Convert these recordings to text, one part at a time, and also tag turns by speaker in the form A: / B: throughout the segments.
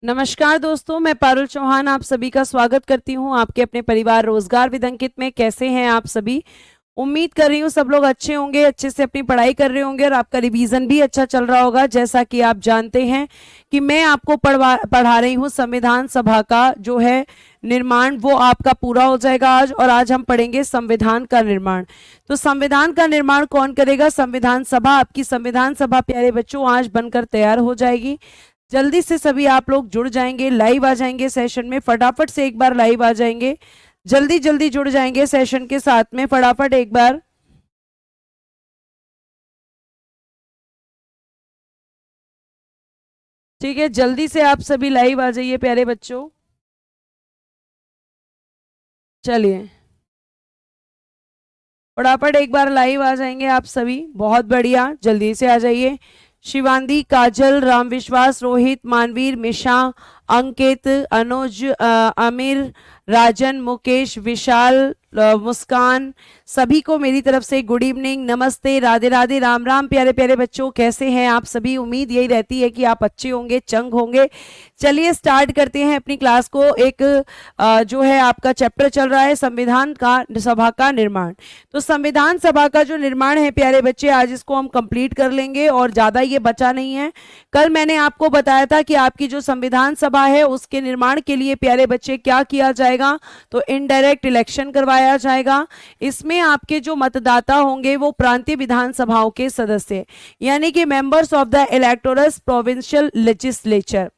A: नमस्कार दोस्तों, मैं पारुल चौहान आप सभी का स्वागत करती हूं आपके अपने परिवार रोजगार विद अंकित में। कैसे हैं आप सभी? उम्मीद कर रही हूँ सब लोग अच्छे होंगे, अच्छे से अपनी पढ़ाई कर रहे होंगे और आपका रिवीजन भी अच्छा चल रहा होगा। जैसा कि आप जानते हैं कि मैं आपको पढ़ा रही हूँ संविधान सभा का जो है निर्माण, वो आपका पूरा हो जाएगा आज। और आज हम पढ़ेंगे संविधान का निर्माण। तो संविधान का निर्माण कौन करेगा? संविधान सभा। आपकी संविधान सभा प्यारे बच्चों आज बनकर तैयार हो जाएगी। जल्दी से सभी आप लोग जुड़ जाएंगे, लाइव आ जाएंगे सेशन में। फटाफट से एक बार लाइव आ जाएंगे, जल्दी जल्दी जुड़ जाएंगे सेशन के साथ में, फटाफट एक बार। ठीक है, जल्दी से आप सभी लाइव आ जाइए प्यारे बच्चों। चलिए फटाफट एक बार लाइव आ जाएंगे आप सभी, बहुत बढ़िया, जल्दी से आ जाइए। शिवांगी, काजल, राम विश्वास, रोहित, मानवीर, मिशा, अंकित, अनुज, आमिर, राजन, मुकेश, विशाल, मुस्कान, सभी को मेरी तरफ से गुड इवनिंग, नमस्ते, राधे राधे, राम राम। प्यारे प्यारे बच्चों, कैसे हैं आप सभी? उम्मीद यही रहती है कि आप अच्छे होंगे, चंग होंगे। चलिए स्टार्ट करते हैं अपनी क्लास को। एक जो है आपका चैप्टर चल रहा है संविधान का सभा का निर्माण। तो संविधान सभा का जो निर्माण है प्यारे बच्चे, आज इसको हम कंप्लीट कर लेंगे और ज्यादा ये बचा नहीं है। कल मैंने आपको बताया था कि आपकी जो संविधान सभा है उसके निर्माण के लिए प्यारे बच्चे क्या किया जाएगा, तो इनडायरेक्ट इलेक्शन करवाया जाएगा। इसमें आपके जो मतदाता होंगे वो प्रांतीय विधानसभाओं के सदस्य, यानी कि members of the electors provincial legislature.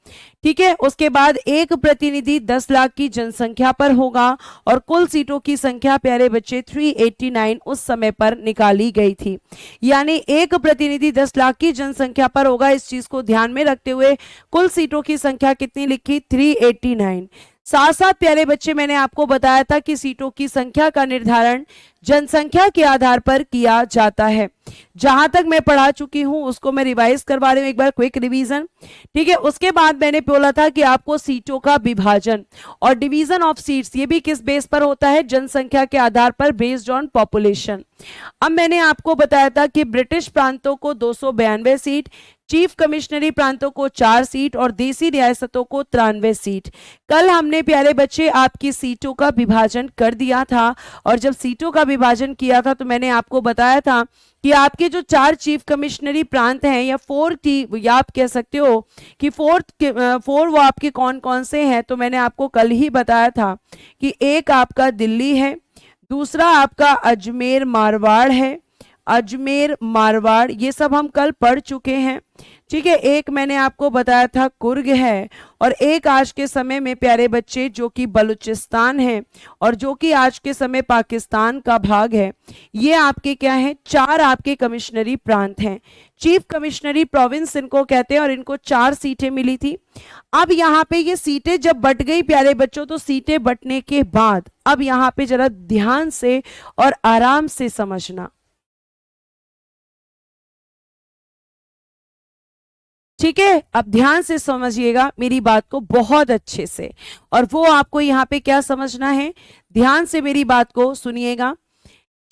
A: ठीक है, उसके बाद एक प्रतिनिधि 10 लाख की जनसंख्या पर होगा और कुल सीटों की संख्या प्यारे बच्चे 389 उस समय पर निकाली गई थी। यानी एक प्रतिनिधि 10 लाख की जनसंख्या पर होगा। इस चीज को ध्यान में रखते हुए कुल सीटों की संख्या कितनी लिखी? 389। साथ साथ प्यारे बच्चे मैंने आपको बताया था कि सीटों की संख्या का निर्धारण जनसंख्या के आधार पर किया जाता है। जहां तक मैं पढ़ा चुकी हूं उसको मैं रिवाइज करवा रही हूं, एक बार क्विक रिवीजन। ठीक है, उसके बाद मैंने बोला था कि आपको सीटों का विभाजन और डिवीजन ऑफ सीट्स, ये भी किस बेस पर होता है? जनसंख्या के आधार पर, बेस्ड ऑन पॉपुलेशन। अब मैंने आपको बताया था कि ब्रिटिश प्रांतों को 292 सीट, चीफ कमिश्नरी प्रांतों को 4 सीट और देसी रियासतों को 93 सीट। कल हमने प्यारे बच्चे आपकी सीटों का विभाजन कर दिया था और जब सीटों का विभाजन किया था तो मैंने आपको बताया था कि आपके जो 4 चीफ कमिश्नरी प्रांत हैं या 4 की, या आप कह सकते हो कि 4 वो आपके कौन कौन से हैं। तो मैंने आपको कल ही बताया था कि एक आपका दिल्ली है, दूसरा आपका अजमेर मारवाड़ है, अजमेर मारवाड़, ये सब हम कल पढ़ चुके हैं। ठीक है, एक मैंने आपको बताया था कुर्ग है और एक आज के समय में प्यारे बच्चे जो कि बलूचिस्तान है और जो कि आज के समय पाकिस्तान का भाग है। ये आपके क्या है? 4 आपके कमिश्नरी प्रांत हैं। चीफ कमिश्नरी प्रोविंस इनको कहते हैं और इनको 4 सीटें मिली थी। अब यहाँ पे ये सीटें जब बट गई प्यारे बच्चों, तो सीटें बटने के बाद अब यहाँ पे जरा ध्यान से और आराम से समझना। ठीक है, अब ध्यान से समझिएगा मेरी बात को बहुत अच्छे से। और वो आपको यहाँ पे क्या समझना है, ध्यान से मेरी बात को सुनिएगा।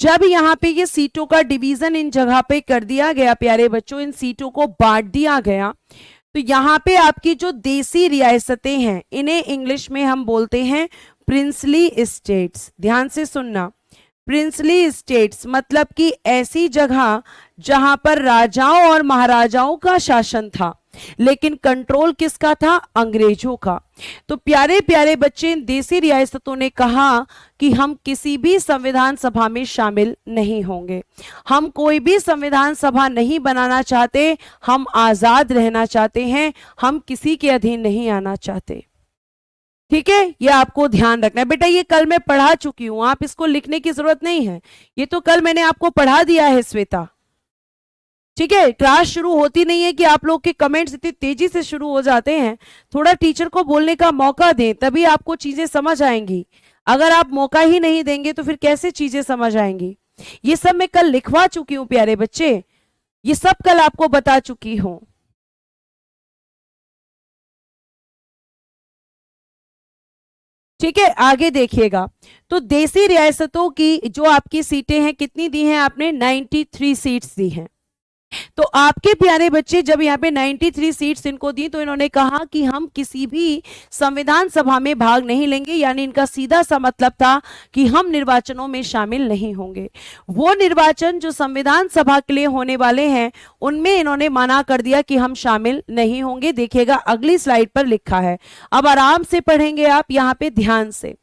A: जब यहाँ पे ये सीटों का डिवीजन इन जगह पे कर दिया गया प्यारे बच्चों, इन सीटों को बांट दिया गया, तो यहाँ पे आपकी जो देसी रियासतें हैं इन्हें इंग्लिश में हम बोलते हैं प्रिंसली स्टेट्स। ध्यान से सुनना, प्रिंसली स्टेट्स मतलब कि ऐसी जगह जहां पर राजाओं और महाराजाओं का शासन था लेकिन कंट्रोल किसका था? अंग्रेजों का। तो प्यारे प्यारे बच्चे, इन देसी रियासतों ने कहा कि हम किसी भी संविधान सभा में शामिल नहीं होंगे, हम कोई भी संविधान सभा नहीं बनाना चाहते, हम आजाद रहना चाहते हैं, हम किसी के अधीन नहीं आना चाहते। ठीक है, ये आपको ध्यान रखना है बेटा। ये कल मैं पढ़ा चुकी हूं, आप इसको लिखने की जरूरत नहीं है, ये तो कल मैंने आपको पढ़ा दिया है श्वेता। ठीक है, क्लास शुरू होती नहीं है कि आप लोग के कमेंट्स इतनी तेजी से शुरू हो जाते हैं। थोड़ा टीचर को बोलने का मौका दें, तभी आपको चीजें समझ आएंगी। अगर आप मौका ही नहीं देंगे तो फिर कैसे चीजें समझ आएंगी? ये सब मैं कल लिखवा चुकी हूं प्यारे बच्चे, ये सब कल आपको बता चुकी हूं। ठीक है, आगे देखिएगा। तो देसी रियासतों की जो आपकी सीटें हैं कितनी दी हैं आपने? 93 सीट्स दी हैं। तो आपके प्यारे बच्चे जब यहाँ पे 93 सीट्स इनको दी तो इन्होंने कहा कि हम किसी भी संविधान सभा में भाग नहीं लेंगे, यानी इनका सीधा सा मतलब था कि हम निर्वाचनों में शामिल नहीं होंगे। वो निर्वाचन जो संविधान सभा के लिए होने वाले हैं उनमें इन्होंने मना कर दिया कि हम शामिल नहीं होंगे। देखिएगा अगली स्लाइड पर लिखा है, अब आराम से पढ़ेंगे आप यहाँ पे ध्यान से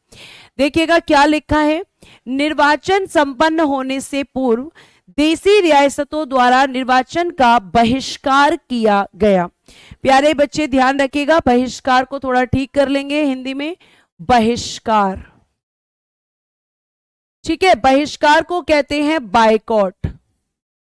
A: देखिएगा क्या लिखा है। निर्वाचन संपन्न होने से पूर्व देसी रियासतों द्वारा निर्वाचन का बहिष्कार किया गया। प्यारे बच्चे ध्यान रखिएगा, बहिष्कार को थोड़ा ठीक कर लेंगे हिंदी में, बहिष्कार, ठीक है। बहिष्कार को कहते हैं बायकॉट,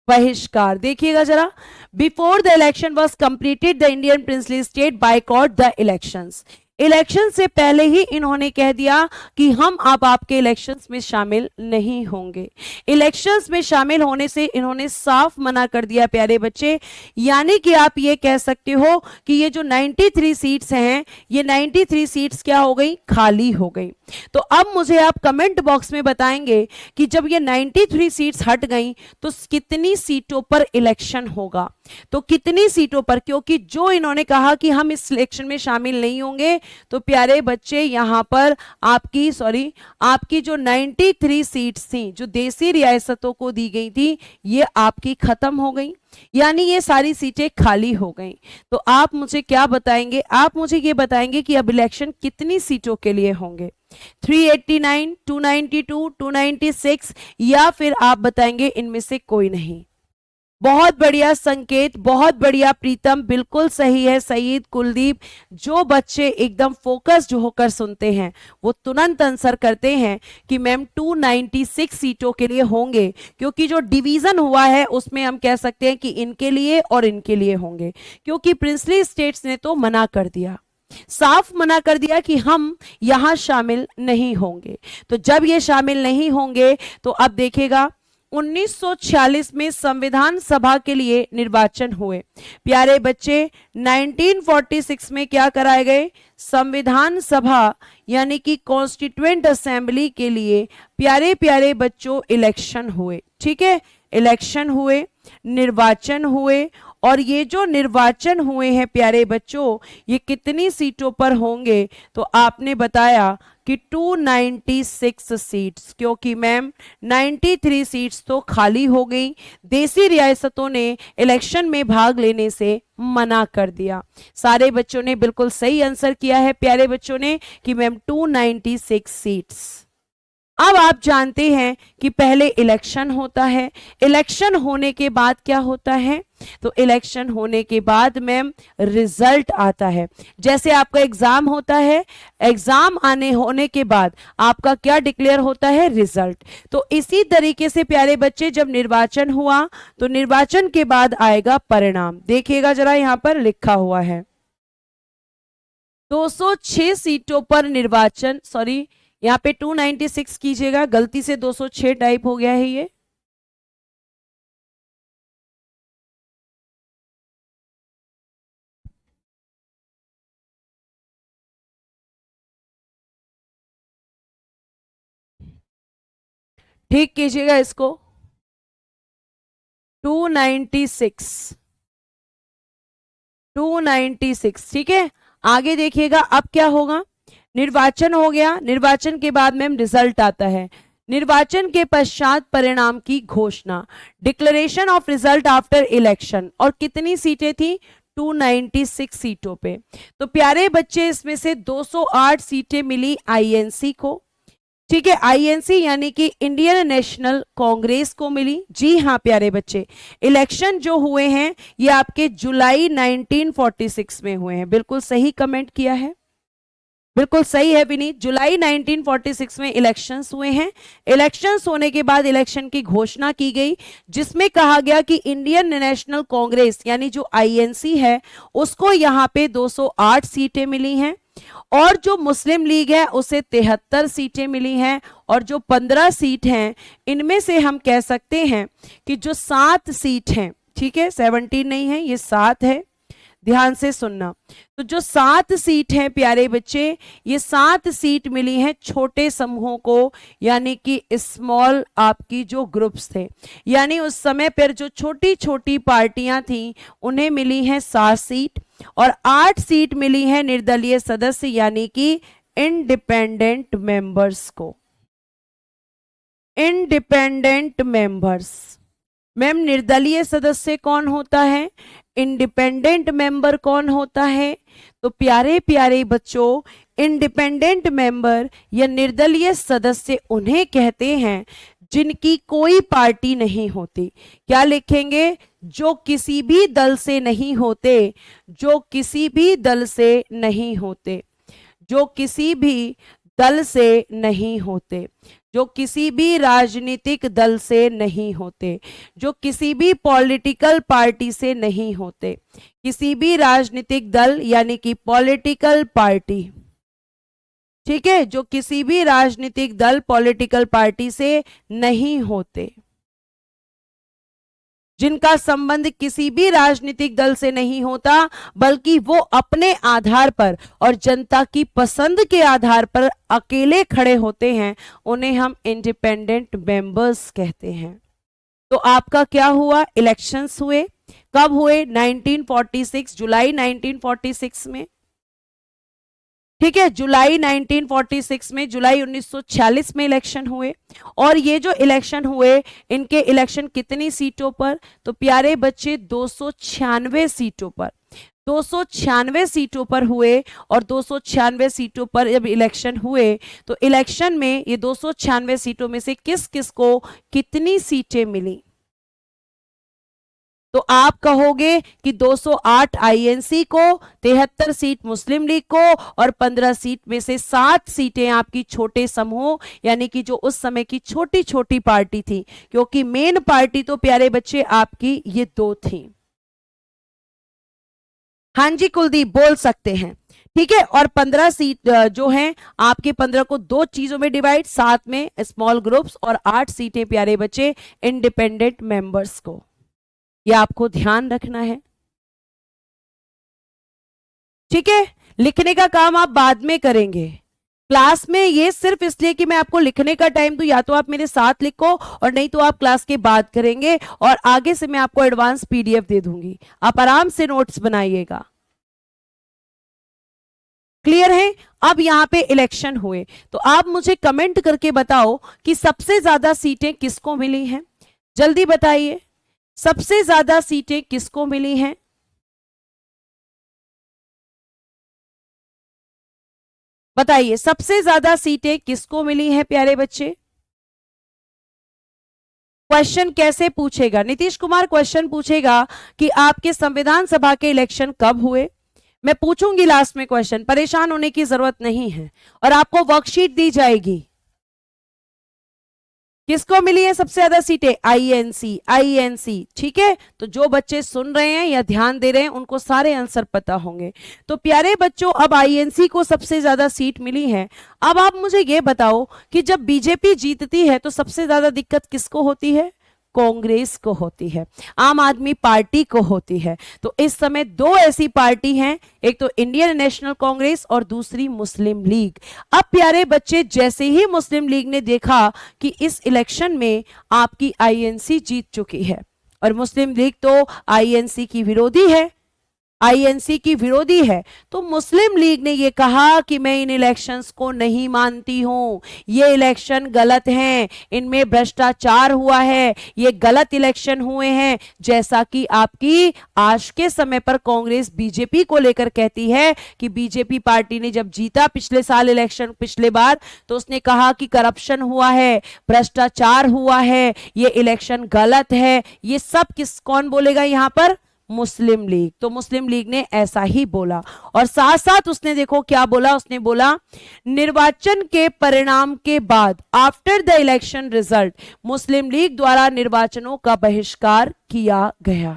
A: बहिष्कार। देखिएगा जरा, before the election was completed the Indian princely state boycott the elections. Election से पहले ही इन्होंने कह दिया कि हम अब आपके इलेक्शंस में शामिल नहीं होंगे। इलेक्शंस में शामिल होने से इन्होंने साफ मना कर दिया प्यारे बच्चे। यानी कि आप ये कह सकते हो कि ये जो 93 सीट्स हैं ये 93 सीट्स क्या हो गई, खाली हो गई। तो अब मुझे आप कमेंट बॉक्स में बताएंगे कि जब ये 93 सीट्स हट गई तो कितनी सीटों पर इलेक्शन होगा, तो कितनी सीटों पर, क्योंकि जो इन्होंने कहा कि हम इस इलेक्शन में शामिल नहीं होंगे तो प्यारे बच्चे यहां पर आपकी जो 93 सीट्स थी जो देसी रियासतों को दी गई थी ये आपकी खत्म हो गई, यानी ये सारी सीटें खाली हो गई। तो आप मुझे क्या बताएंगे, आप मुझे ये बताएंगे कि अब इलेक्शन कितनी सीटों के लिए होंगे, 389, 292, 296 या फिर आप बताएंगे इनमें से कोई नहीं। बहुत बढ़िया संकेत, बहुत बढ़िया प्रीतम, बिल्कुल सही है सईद, कुलदीप। जो बच्चे एकदम फोकस्ड होकर सुनते हैं वो तुरंत आंसर करते हैं कि मैम 296 सीटों के लिए होंगे, क्योंकि जो डिवीजन हुआ है उसमें हम कह सकते हैं कि इनके लिए और इनके लिए होंगे, क्योंकि प्रिंसली स्टेट्स ने तो मना कर दिया, साफ मना कर दिया कि हम यहां शामिल नहीं होंगे। तो जब ये शामिल नहीं होंगे तो अब देखिएगा 1946 में संविधान सभा के लिए निर्वाचन हुए। प्यारे बच्चे 1946 में क्या कराए गए, संविधान सभा यानी कि कॉन्स्टिट्यूएंट असेंबली के लिए प्यारे प्यारे बच्चों इलेक्शन हुए, ठीक है। इलेक्शन हुए, निर्वाचन हुए, और ये जो निर्वाचन हुए हैं प्यारे बच्चों ये कितनी सीटों पर होंगे, तो आपने बताया कि 296 सीट्स, क्योंकि मैम 93 सीट्स तो खाली हो गई, देसी रियासतों ने इलेक्शन में भाग लेने से मना कर दिया। सारे बच्चों ने बिल्कुल सही आंसर किया है प्यारे बच्चों ने कि मैम 296 सीट्स। अब आप जानते हैं कि पहले इलेक्शन होता है, इलेक्शन होने के बाद क्या होता है, तो इलेक्शन होने के बाद मैम रिजल्ट आता है। जैसे आपका एग्जाम होता है, एग्जाम होने के बाद आपका क्या डिक्लेयर होता है, रिजल्ट। तो इसी तरीके से प्यारे बच्चे जब निर्वाचन हुआ तो निर्वाचन के बाद आएगा परिणाम। देखिएगा जरा यहां पर लिखा हुआ है 206 सीटों पर निर्वाचन, सॉरी यहाँ पे 296 कीजिएगा, गलती से 206 टाइप हो गया है ये। ठीक कीजिएगा इसको, 296, 296, ठीक है। आगे देखिएगा अब क्या होगा, निर्वाचन हो गया, निर्वाचन के बाद में रिजल्ट आता है, निर्वाचन के पश्चात परिणाम की घोषणा, declaration of result after election. और कितनी सीटें थी, 296 सीटों पे। तो प्यारे बच्चे इसमें से 208 सीटें मिली आईएनसी को, ठीक है। आईएनसी यानी कि इंडियन नेशनल कांग्रेस को मिली। जी हाँ प्यारे बच्चे, इलेक्शन जो हुए हैं ये आपके जुलाई 1946 में हुए हैं, बिल्कुल सही कमेंट किया है, बिल्कुल सही है विनीत, जुलाई 1946 में इलेक्शंस हुए हैं। इलेक्शंस होने के बाद इलेक्शन की घोषणा की गई जिसमें कहा गया कि इंडियन नेशनल कांग्रेस यानी जो आईएनसी है उसको यहाँ पे 208 सीटें मिली हैं, और जो मुस्लिम लीग है उसे 73 सीटें मिली हैं, और जो 15 सीट हैं इनमें से हम कह सकते हैं कि जो 7 सीट हैं, ठीक है, 17 नहीं है, ये 7 है, ध्यान से सुनना। तो जो 7 सीट हैं प्यारे बच्चे, ये 7 सीट मिली हैं छोटे समूहों को, यानी कि स्मॉल आपकी जो ग्रुप्स थे, यानी उस समय पर जो छोटी छोटी पार्टियां थी उन्हें मिली हैं 7 सीट, और 8 सीट मिली है निर्दलीय सदस्य यानी कि इंडिपेंडेंट मेंबर्स को। इंडिपेंडेंट मेंबर्स, मैम निर्दलीय सदस्य कौन होता है, इंडिपेंडेंट मेंबर कौन होता है? तो प्यारे प्यारे बच्चों, इंडिपेंडेंट मेंबर या निर्दलीय सदस्य उन्हें कहते हैं जिनकी कोई पार्टी नहीं होती। क्या लिखेंगे? जो किसी भी दल से नहीं होते, जो किसी भी दल से नहीं होते, जो किसी भी दल से नहीं होते, जो किसी भी राजनीतिक दल से नहीं होते, जो किसी भी पॉलिटिकल पार्टी से नहीं होते, किसी भी राजनीतिक दल यानी कि पॉलिटिकल पार्टी, ठीक है, जो किसी भी राजनीतिक दल पॉलिटिकल पार्टी से नहीं होते, जिनका संबंध किसी भी राजनीतिक दल से नहीं होता, बल्कि वो अपने आधार पर और जनता की पसंद के आधार पर अकेले खड़े होते हैं, उन्हें हम इंडिपेंडेंट मेंबर्स कहते हैं। तो आपका क्या हुआ? इलेक्शंस हुए। कब हुए? 1946, जुलाई 1946 में, ठीक है, जुलाई 1946 में, जुलाई 1946 में इलेक्शन हुए। और ये जो इलेक्शन हुए, इनके इलेक्शन कितनी सीटों पर? तो प्यारे बच्चे 296 सीटों पर, 296 सीटों पर हुए। और 296 सीटों पर जब इलेक्शन हुए, तो इलेक्शन में ये 296 सीटों में से किस किस को कितनी सीटें मिली? तो आप कहोगे कि 208 आईएनसी को, 73 सीट मुस्लिम लीग को, और 15 सीट में से 7 सीटें आपकी छोटे समूह यानी कि जो उस समय की छोटी छोटी पार्टी थी, क्योंकि मेन पार्टी तो प्यारे बच्चे आपकी ये 2 थी। हाँ जी कुलदीप, बोल सकते हैं, ठीक है। और 15 सीट जो हैं आपके, 15 को 2 चीजों में डिवाइड, 7 में स्मॉल ग्रुप्स और 8 सीटें प्यारे बच्चे इंडिपेंडेंट मेंबर्स को। ये आपको ध्यान रखना है, ठीक है। लिखने का काम आप बाद में करेंगे क्लास में, ये सिर्फ इसलिए कि मैं आपको लिखने का टाइम दूं, या तो आप मेरे साथ लिखो और नहीं तो आप क्लास के बाद करेंगे, और आगे से मैं आपको एडवांस पीडीएफ दे दूंगी, आप आराम से नोट्स बनाइएगा। क्लियर है? अब यहां पे इलेक्शन हुए, तो आप मुझे कमेंट करके बताओ कि सबसे ज्यादा सीटें किसको मिली हैं, जल्दी बताइए, सबसे ज्यादा सीटें किसको मिली हैं? बताइए, सबसे ज्यादा सीटें किसको मिली हैं प्यारे बच्चे? क्वेश्चन कैसे पूछेगा? नीतीश कुमार क्वेश्चन पूछेगा कि आपके संविधान सभा के इलेक्शन कब हुए। मैं पूछूंगी लास्ट में क्वेश्चन, परेशान होने की जरूरत नहीं है, और आपको वर्कशीट दी जाएगी। किसको मिली है सबसे ज्यादा सीटें? आईएनसी, आईएनसी, ठीक है। तो जो बच्चे सुन रहे हैं या ध्यान दे रहे हैं उनको सारे आंसर पता होंगे। तो प्यारे बच्चों, अब आईएनसी को सबसे ज्यादा सीट मिली है। अब आप मुझे ये बताओ कि जब बीजेपी जीतती है तो सबसे ज्यादा दिक्कत किसको होती है? कांग्रेस को होती है, आम आदमी पार्टी को होती है। तो इस समय 2 ऐसी पार्टी हैं, एक तो इंडियन नेशनल कांग्रेस और दूसरी मुस्लिम लीग। अब प्यारे बच्चे, जैसे ही मुस्लिम लीग ने देखा कि इस इलेक्शन में आपकी आईएनसी जीत चुकी है, और मुस्लिम लीग तो आईएनसी की विरोधी है, आईएनसी की विरोधी है, तो मुस्लिम लीग ने यह कहा कि मैं इन इलेक्शंस को नहीं मानती हूं, ये इलेक्शन गलत हैं, इनमें भ्रष्टाचार हुआ है, ये गलत इलेक्शन हुए हैं। जैसा कि आपकी आज के समय पर कांग्रेस बीजेपी को लेकर कहती है कि बीजेपी पार्टी ने जब जीता पिछले साल इलेक्शन, पिछले बार, तो उसने कहा कि करप्शन हुआ है, भ्रष्टाचार हुआ है, ये इलेक्शन गलत है। ये सब कौन बोलेगा यहां पर? मुस्लिम लीग। तो मुस्लिम लीग ने ऐसा ही बोला, और साथ साथ उसने देखो क्या बोला, उसने बोला निर्वाचन के परिणाम के बाद, after the election result, Muslim league द्वारा निर्वाचनों का बहिष्कार किया गया।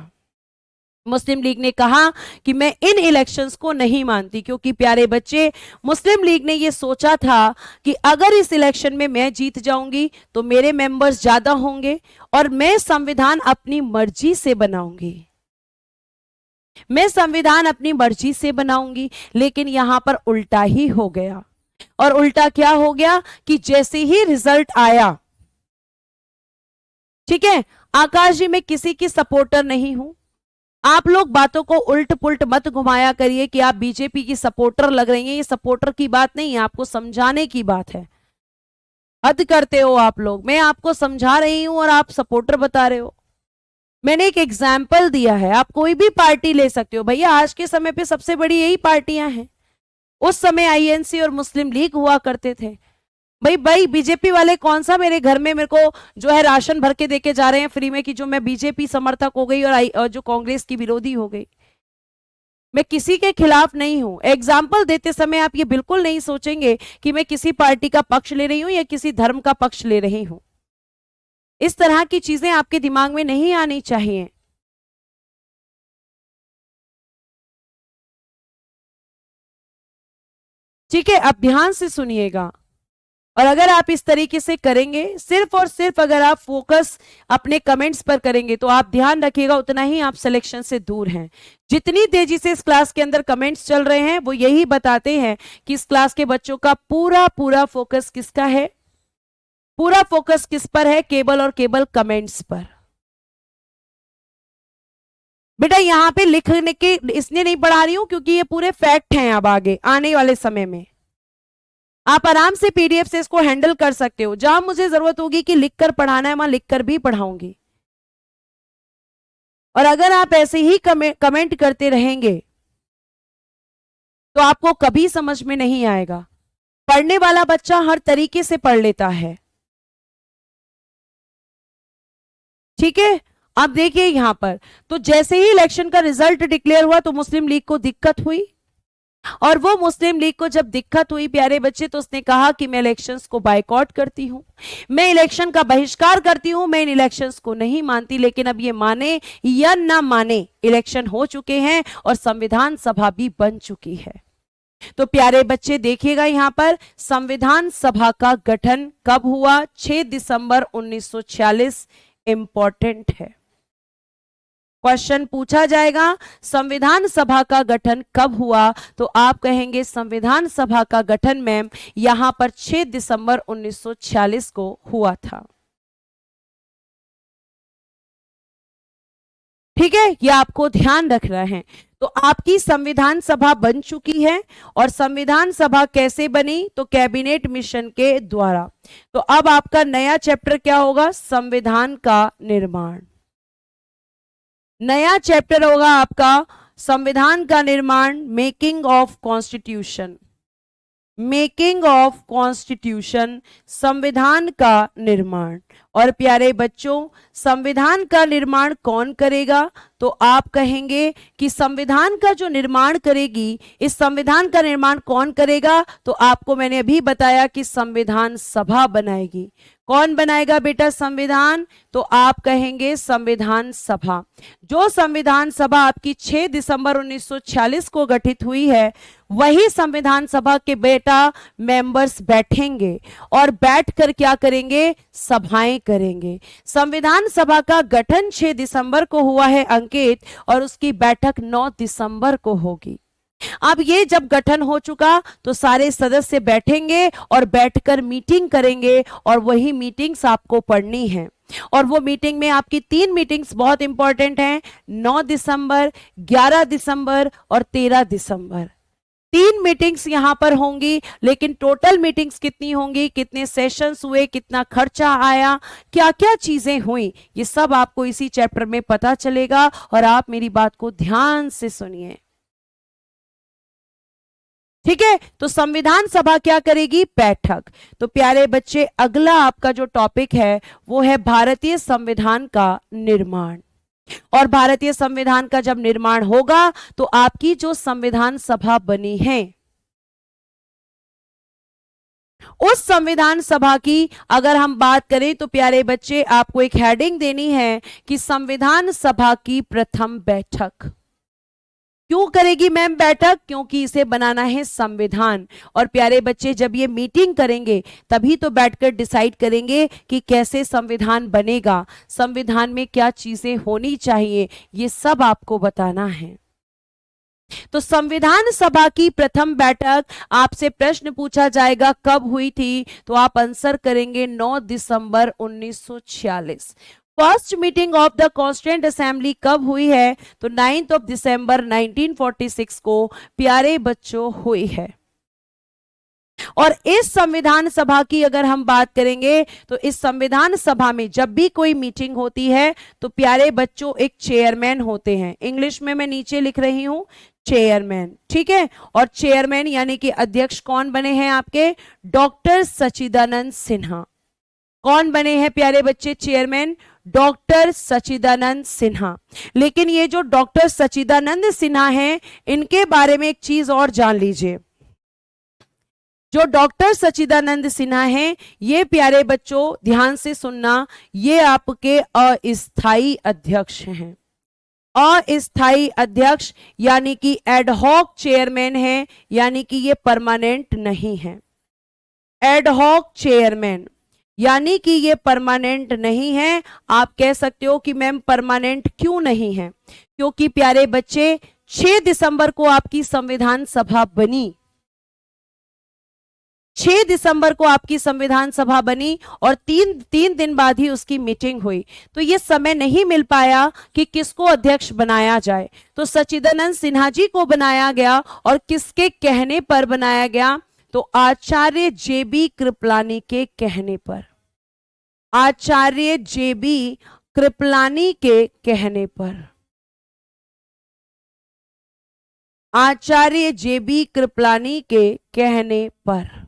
A: मुस्लिम लीग ने कहा कि मैं इन इलेक्शंस को नहीं मानती, क्योंकि प्यारे बच्चे, मुस्लिम लीग ने यह सोचा था कि अगर इस इलेक्शन में मैं जीत जाऊंगी तो मेरे मेंबर्स ज्यादा होंगे और मैं संविधान अपनी मर्जी से बनाऊंगी। मैं संविधान अपनी मर्जी से बनाऊंगी, लेकिन यहां पर उल्टा ही हो गया। और उल्टा क्या हो गया कि जैसे ही रिजल्ट आया, ठीक है, आकाश जी मैं किसी की सपोर्टर नहीं हूं, आप लोग बातों को उल्ट पुल्ट मत घुमाया करिए कि आप बीजेपी की सपोर्टर लग रही हैं। ये सपोर्टर की बात नहीं है, आपको समझाने की बात है। हद करते हो आप लोग, मैं आपको समझा रही हूं और आप सपोर्टर बता रहे हो। मैंने एक एग्जाम्पल दिया है, आप कोई भी पार्टी ले सकते हो भैया, आज के समय पे सबसे बड़ी यही पार्टियां हैं। उस समय आईएनसी और मुस्लिम लीग हुआ करते थे। भाई भाई बीजेपी वाले कौन सा मेरे घर में मेरे को जो है राशन भर के देके जा रहे हैं फ्री में, कि जो मैं बीजेपी समर्थक हो गई और जो कांग्रेस की विरोधी हो गई। मैं किसी के खिलाफ नहीं हूं। एग्जाम्पल देते समय आप ये बिल्कुल नहीं सोचेंगे कि मैं किसी पार्टी का पक्ष ले रही हूं या किसी धर्म का पक्ष ले रही हूं। इस तरह की चीजें आपके दिमाग में नहीं आनी चाहिए। ठीक है, अब ध्यान से सुनिएगा। और अगर आप इस तरीके से करेंगे, सिर्फ और सिर्फ अगर आप फोकस अपने कमेंट्स पर करेंगे, तो आप ध्यान रखिएगा उतना ही आप सिलेक्शन से दूर हैं। जितनी तेजी से इस क्लास के अंदर कमेंट्स चल रहे हैं वो यही बताते हैं कि इस क्लास के बच्चों का पूरा पूरा फोकस किसका है, पूरा फोकस किस पर है, केवल और केवल कमेंट्स पर। बेटा यहां पे लिखने के इसलिए नहीं पढ़ा रही हूं क्योंकि ये पूरे फैक्ट हैं, अब आगे आने वाले समय में आप आराम से पीडीएफ से इसको हैंडल कर सकते हो। जहां मुझे जरूरत होगी कि लिखकर पढ़ाना है, वहां लिखकर भी पढ़ाऊंगी। और अगर आप ऐसे ही कमेंट करते रहेंगे तो आपको कभी समझ में नहीं आएगा। पढ़ने वाला बच्चा हर तरीके से पढ़ लेता है। ठीक है, अब देखिए यहां पर, तो जैसे ही इलेक्शन का रिजल्ट डिक्लेयर हुआ तो मुस्लिम लीग को दिक्कत हुई। और वो मुस्लिम लीग को जब दिक्कत हुई प्यारे बच्चे, तो उसने कहा कि मैं इलेक्शंस को बायकॉट करती हूं, मैं इलेक्शन का बहिष्कार करती हूं, मैं इन इलेक्शंस को नहीं मानती। लेकिन अब ये माने या ना माने, इलेक्शन हो चुके हैं और संविधान सभा भी बन चुकी है। तो प्यारे बच्चे देखिएगा यहां पर, संविधान सभा का गठन कब हुआ? 6 दिसंबर 1946। इंपॉर्टेंट है, क्वेश्चन पूछा जाएगा संविधान सभा का गठन कब हुआ, तो आप कहेंगे संविधान सभा का गठन मैम यहां पर 6 दिसंबर 1946 को हुआ था। ठीक है, ये आपको ध्यान रखना है। तो आपकी संविधान सभा बन चुकी है। और संविधान सभा कैसे बनी? तो कैबिनेट मिशन के द्वारा। तो अब आपका नया चैप्टर क्या होगा? संविधान का निर्माण। नया चैप्टर होगा आपका संविधान का निर्माण, making of constitution. Making of constitution, संविधान का निर्माण। और प्यारे बच्चों, संविधान का निर्माण कौन करेगा? तो आप कहेंगे कि संविधान का जो निर्माण करेगी, इस संविधान का निर्माण कौन करेगा? तो आपको मैंने अभी बताया कि संविधान सभा बनाएगी। कौन बनाएगा बेटा संविधान? तो आप कहेंगे संविधान सभा। जो संविधान सभा आपकी 6 दिसंबर 1946 को गठित हुई है, वही संविधान सभा के बेटा मेंबर्स बैठेंगे और बैठकर क्या करेंगे? सभाएं करेंगे। संविधान सभा का गठन 6 दिसंबर को हुआ है अंकित, और उसकी बैठक 9 दिसंबर को होगी। अब ये जब गठन हो चुका तो सारे सदस्य बैठेंगे और बैठकर मीटिंग करेंगे, और वही मीटिंग्स आपको पढ़नी है। और वो मीटिंग में आपकी 3 मीटिंग्स बहुत इंपॉर्टेंट हैं, 9 दिसंबर, 11 दिसंबर और 13 दिसंबर। 3 मीटिंग्स यहां पर होंगी, लेकिन टोटल मीटिंग्स कितनी होंगी, कितने सेशंस हुए, कितना खर्चा आया, क्या क्या चीजें हुई, ये सब आपको इसी चैप्टर में पता चलेगा। और आप मेरी बात को ध्यान से सुनिए, ठीक है। तो संविधान सभा क्या करेगी? बैठक। तो प्यारे बच्चे, अगला आपका जो टॉपिक है वो है भारतीय संविधान का निर्माण। और भारतीय संविधान का जब निर्माण होगा तो आपकी जो संविधान सभा बनी है, उस संविधान सभा की अगर हम बात करें तो प्यारे बच्चे आपको एक हेडिंग देनी है कि संविधान सभा की प्रथम बैठक। क्यों करेगी मैम बैठक? क्योंकि इसे बनाना है संविधान। और प्यारे बच्चे, जब ये मीटिंग करेंगे तभी तो बैठकर डिसाइड करेंगे कि कैसे संविधान बनेगा, संविधान में क्या चीजें होनी चाहिए, ये सब आपको बताना है। तो संविधान सभा की प्रथम बैठक आपसे प्रश्न पूछा जाएगा कब हुई थी, तो आप आंसर करेंगे 9 दिसंबर 1946। First meeting of the constituent assembly कब हुई है, तो 9 दिसंबर 1946 को प्यारे बच्चों हुई है। और इस संविधान सभा की अगर हम बात करेंगे तो इस संविधान सभा में जब भी कोई मीटिंग होती है तो प्यारे बच्चों एक चेयरमैन होते हैं। इंग्लिश में मैं नीचे लिख रही हूं चेयरमैन, ठीक है। और चेयरमैन यानी कि अध्यक्ष कौन बने हैं आपके, डॉक्टर सच्चिदानंद सिन्हा। कौन बने हैं प्यारे बच्चे चेयरमैन, डॉक्टर सच्चिदानंद सिन्हा। लेकिन ये जो डॉक्टर सच्चिदानंद सिन्हा हैं, इनके बारे में एक चीज और जान लीजिए। जो डॉक्टर सच्चिदानंद सिन्हा हैं, ये प्यारे बच्चों ध्यान से सुनना, ये आपके अस्थाई अध्यक्ष हैं। अस्थाई अध्यक्ष यानी कि एडहॉक चेयरमैन है, यानी कि ये परमानेंट नहीं है। एडहॉक चेयरमैन यानी कि ये परमानेंट नहीं है। आप कह सकते हो कि मैम परमानेंट क्यों नहीं है, क्योंकि प्यारे बच्चे 6 दिसंबर को आपकी संविधान सभा बनी। 6 दिसंबर को आपकी संविधान सभा बनी और तीन दिन बाद ही उसकी मीटिंग हुई। तो ये समय नहीं मिल पाया कि किसको अध्यक्ष बनाया जाए, तो सच्चिदानंद सिन्हा जी को बनाया गया। और किसके कहने पर बनाया गया, तो आचार्य जेबी कृपलानी के कहने पर। आचार्य जेबी कृपलानी के कहने पर। आचार्य जेबी कृपलानी के कहने पर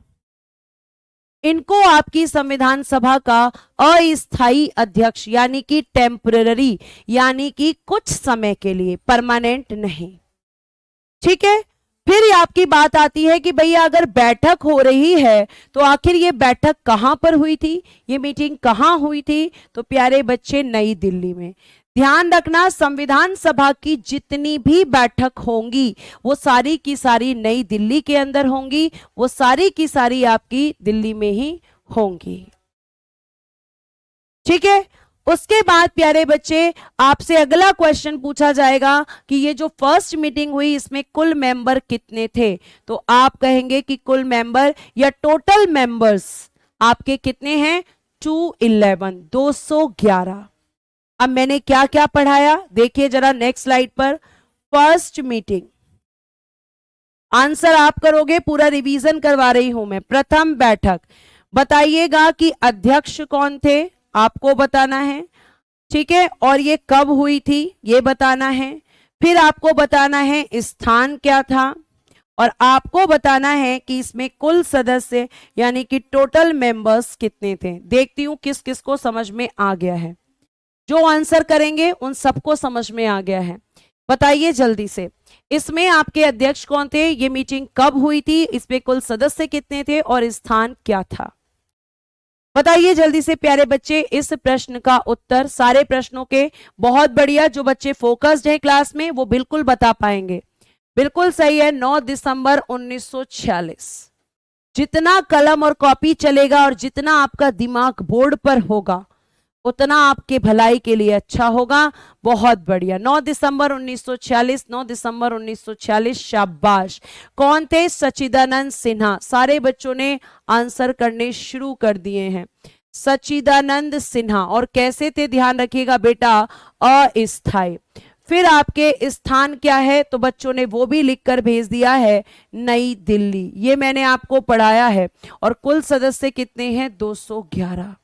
A: इनको आपकी संविधान सभा का अस्थाई अध्यक्ष यानी कि टेम्पररी यानी कि कुछ समय के लिए, परमानेंट नहीं, ठीक है। फिर आपकी बात आती है कि भैया अगर बैठक हो रही है तो आखिर ये बैठक कहां पर हुई थी, ये मीटिंग कहां हुई थी, तो प्यारे बच्चे नई दिल्ली में। ध्यान रखना संविधान सभा की जितनी भी बैठक होंगी वो सारी की सारी नई दिल्ली के अंदर होंगी, वो सारी की सारी आपकी दिल्ली में ही होंगी, ठीक है। उसके बाद प्यारे बच्चे आपसे अगला क्वेश्चन पूछा जाएगा कि ये जो फर्स्ट मीटिंग हुई इसमें कुल मेंबर कितने थे, तो आप कहेंगे कि कुल मेंबर या टोटल मेंबर्स आपके कितने हैं, 211, 211। अब मैंने क्या क्या पढ़ाया देखिए जरा नेक्स्ट स्लाइड पर। फर्स्ट मीटिंग, आंसर आप करोगे, पूरा रिवीजन करवा रही हूं मैं। प्रथम बैठक, बताइएगा कि अध्यक्ष कौन थे, आपको बताना है, ठीक है। और ये कब हुई थी ये बताना है। फिर आपको बताना है स्थान क्या था, और आपको बताना है कि इसमें कुल सदस्य यानी कि टोटल मेंबर्स कितने थे। देखती हूं किस किस को समझ में आ गया है। जो आंसर करेंगे उन सबको समझ में आ गया है, बताइए जल्दी से। इसमें आपके अध्यक्ष कौन थे, ये मीटिंग कब हुई थी, इसमें कुल सदस्य कितने थे और स्थान क्या था, बताइए जल्दी से प्यारे बच्चे इस प्रश्न का उत्तर। सारे प्रश्नों के बहुत बढ़िया, जो बच्चे फोकस्ड है क्लास में वो बिल्कुल बता पाएंगे। बिल्कुल सही है, 9 दिसंबर 1946। जितना कलम और कॉपी चलेगा और जितना आपका दिमाग बोर्ड पर होगा उतना आपके भलाई के लिए अच्छा होगा। बहुत बढ़िया, 9 दिसंबर 1946, 9 दिसंबर 1946, शाबाश। कौन थे, सच्चिदानंद सिन्हा। सारे बच्चों ने आंसर करने शुरू कर दिए हैं, सच्चिदानंद सिन्हा। और कैसे थे ध्यान रखिएगा बेटा, अस्थाई। फिर आपके स्थान क्या है, तो बच्चों ने वो भी लिखकर भेज दिया है, नई दिल्ली। ये मैंने आपको पढ़ाया है। और कुल सदस्य कितने हैं, 211।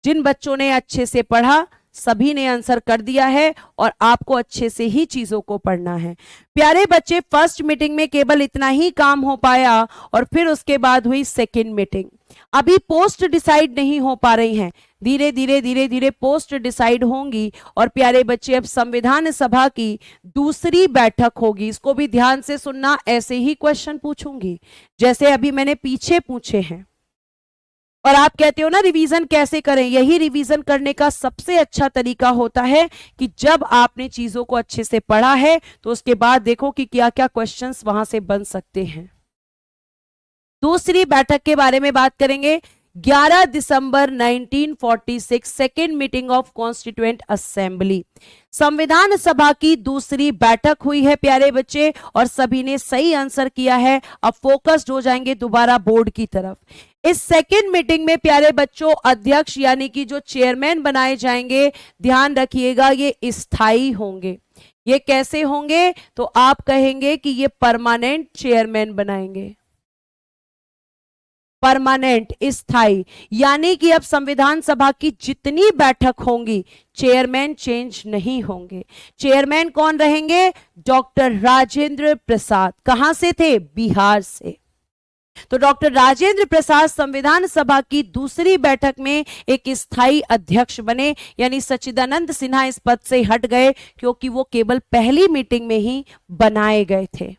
A: जिन बच्चों ने अच्छे से पढ़ा सभी ने आंसर कर दिया है, और आपको अच्छे से ही चीजों को पढ़ना है। प्यारे बच्चे फर्स्ट मीटिंग में केवल इतना ही काम हो पाया, और फिर उसके बाद हुई सेकंड मीटिंग। अभी पोस्ट डिसाइड नहीं हो पा रही हैं, धीरे धीरे पोस्ट डिसाइड होंगी। और प्यारे बच्चे अब संविधान सभा की दूसरी बैठक होगी। इसको भी ध्यान से सुनना, ऐसे ही क्वेश्चन पूछूंगी जैसे अभी मैंने पीछे पूछे हैं। और आप कहते हो ना रिवीजन कैसे करें, यही रिवीजन करने का सबसे अच्छा तरीका होता है कि जब आपने चीजों को अच्छे से पढ़ा है तो उसके बाद देखो कि क्या क्या क्वेश्चंस वहां से बन सकते हैं। दूसरी बैठक के बारे में बात करेंगे। 11 दिसंबर 1946 second meeting of constituent assembly, संविधान सभा की दूसरी बैठक हुई है प्यारे बच्चे, और सभी ने सही आंसर किया है। अब फोकस्ड हो जाएंगे दोबारा बोर्ड की तरफ। इस सेकेंड मीटिंग में प्यारे बच्चों अध्यक्ष यानी कि जो चेयरमैन बनाए जाएंगे, ध्यान रखिएगा ये स्थायी होंगे। ये कैसे होंगे? तो आप कहेंगे कि ये परमानेंट चेयरमैन बनाएंगे, परमानेंट, स्थायी, यानी कि अब संविधान सभा की जितनी बैठक होंगी चेयरमैन चेंज नहीं होंगे। चेयरमैन कौन रहेंगे? डॉक्टर राजेंद्र प्रसाद। कहां से थे? बिहार से। तो डॉक्टर राजेंद्र प्रसाद संविधान सभा की दूसरी बैठक में एक स्थायी अध्यक्ष बने, यानी सच्चिदानंद सिन्हा इस पद से हट गए क्योंकि वो केवल पहली मीटिंग में ही बनाए गए थे।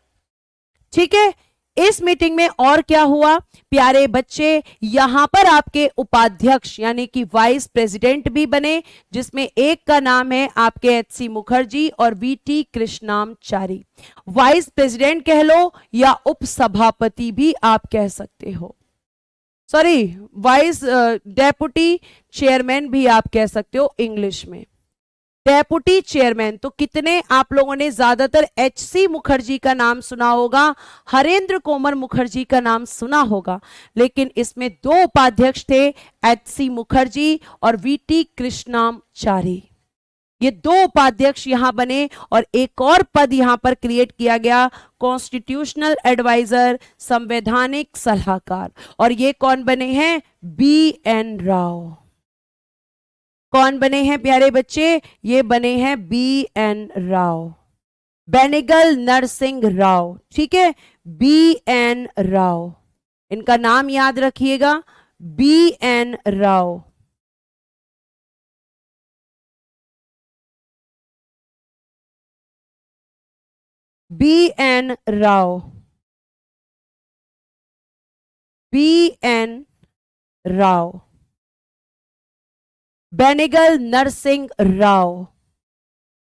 A: ठीक है, इस मीटिंग में और क्या हुआ प्यारे बच्चे? यहां पर आपके उपाध्यक्ष यानी कि वाइस प्रेसिडेंट भी बने, जिसमें एक का नाम है आपके एच.सी. मुखर्जी और वी.टी. कृष्णामचारी। वाइस प्रेसिडेंट कह लो या उपसभापति भी आप कह सकते हो, सॉरी वाइस डेप्यूटी चेयरमैन भी आप कह सकते हो इंग्लिश में। डेप्यूटी चेयरमैन तो कितने आप लोगों ने ज्यादातर एच.सी. मुखर्जी का नाम सुना होगा, हरेंद्र कोमर मुखर्जी का नाम सुना होगा, लेकिन इसमें दो उपाध्यक्ष थे, एच.सी. मुखर्जी और वी.टी. कृष्णामचारी। ये दो उपाध्यक्ष यहां बने और एक और पद यहां पर क्रिएट किया गया, कॉन्स्टिट्यूशनल एडवाइजर, संवैधानिक सलाहकार। और ये कौन बने हैं? बी.एन. राव। कौन बने हैं प्यारे बच्चे? ये बने हैं बी.एन. राव, बेनेगल नरसिंह राव। ठीक है, बी.एन. राव, इनका नाम याद रखिएगा, बी.एन. राव। बी.एन. राव, बी.एन. राव, बेनेगल नरसिंह राव।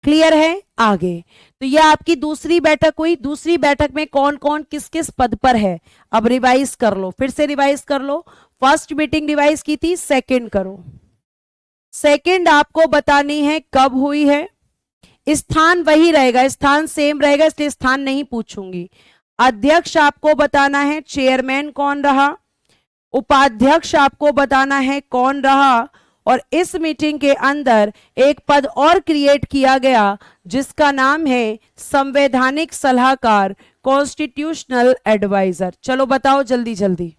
A: क्लियर है? आगे तो यह आपकी दूसरी बैठक हुई। दूसरी बैठक में कौन कौन किस किस पद पर है अब रिवाइज कर लो, फिर से रिवाइज कर लो। फर्स्ट मीटिंग रिवाइज की थी, सेकंड करो। सेकंड आपको बतानी है कब हुई है। स्थान वही रहेगा, स्थान सेम रहेगा, इसलिए स्थान नहीं पूछूंगी। अध्यक्ष आपको बताना है, चेयरमैन कौन रहा, उपाध्यक्ष आपको बताना है कौन रहा, और इस मीटिंग के अंदर एक पद और क्रिएट किया गया जिसका नाम है संवैधानिक सलाहकार, कॉन्स्टिट्यूशनल एडवाइजर। चलो बताओ जल्दी जल्दी,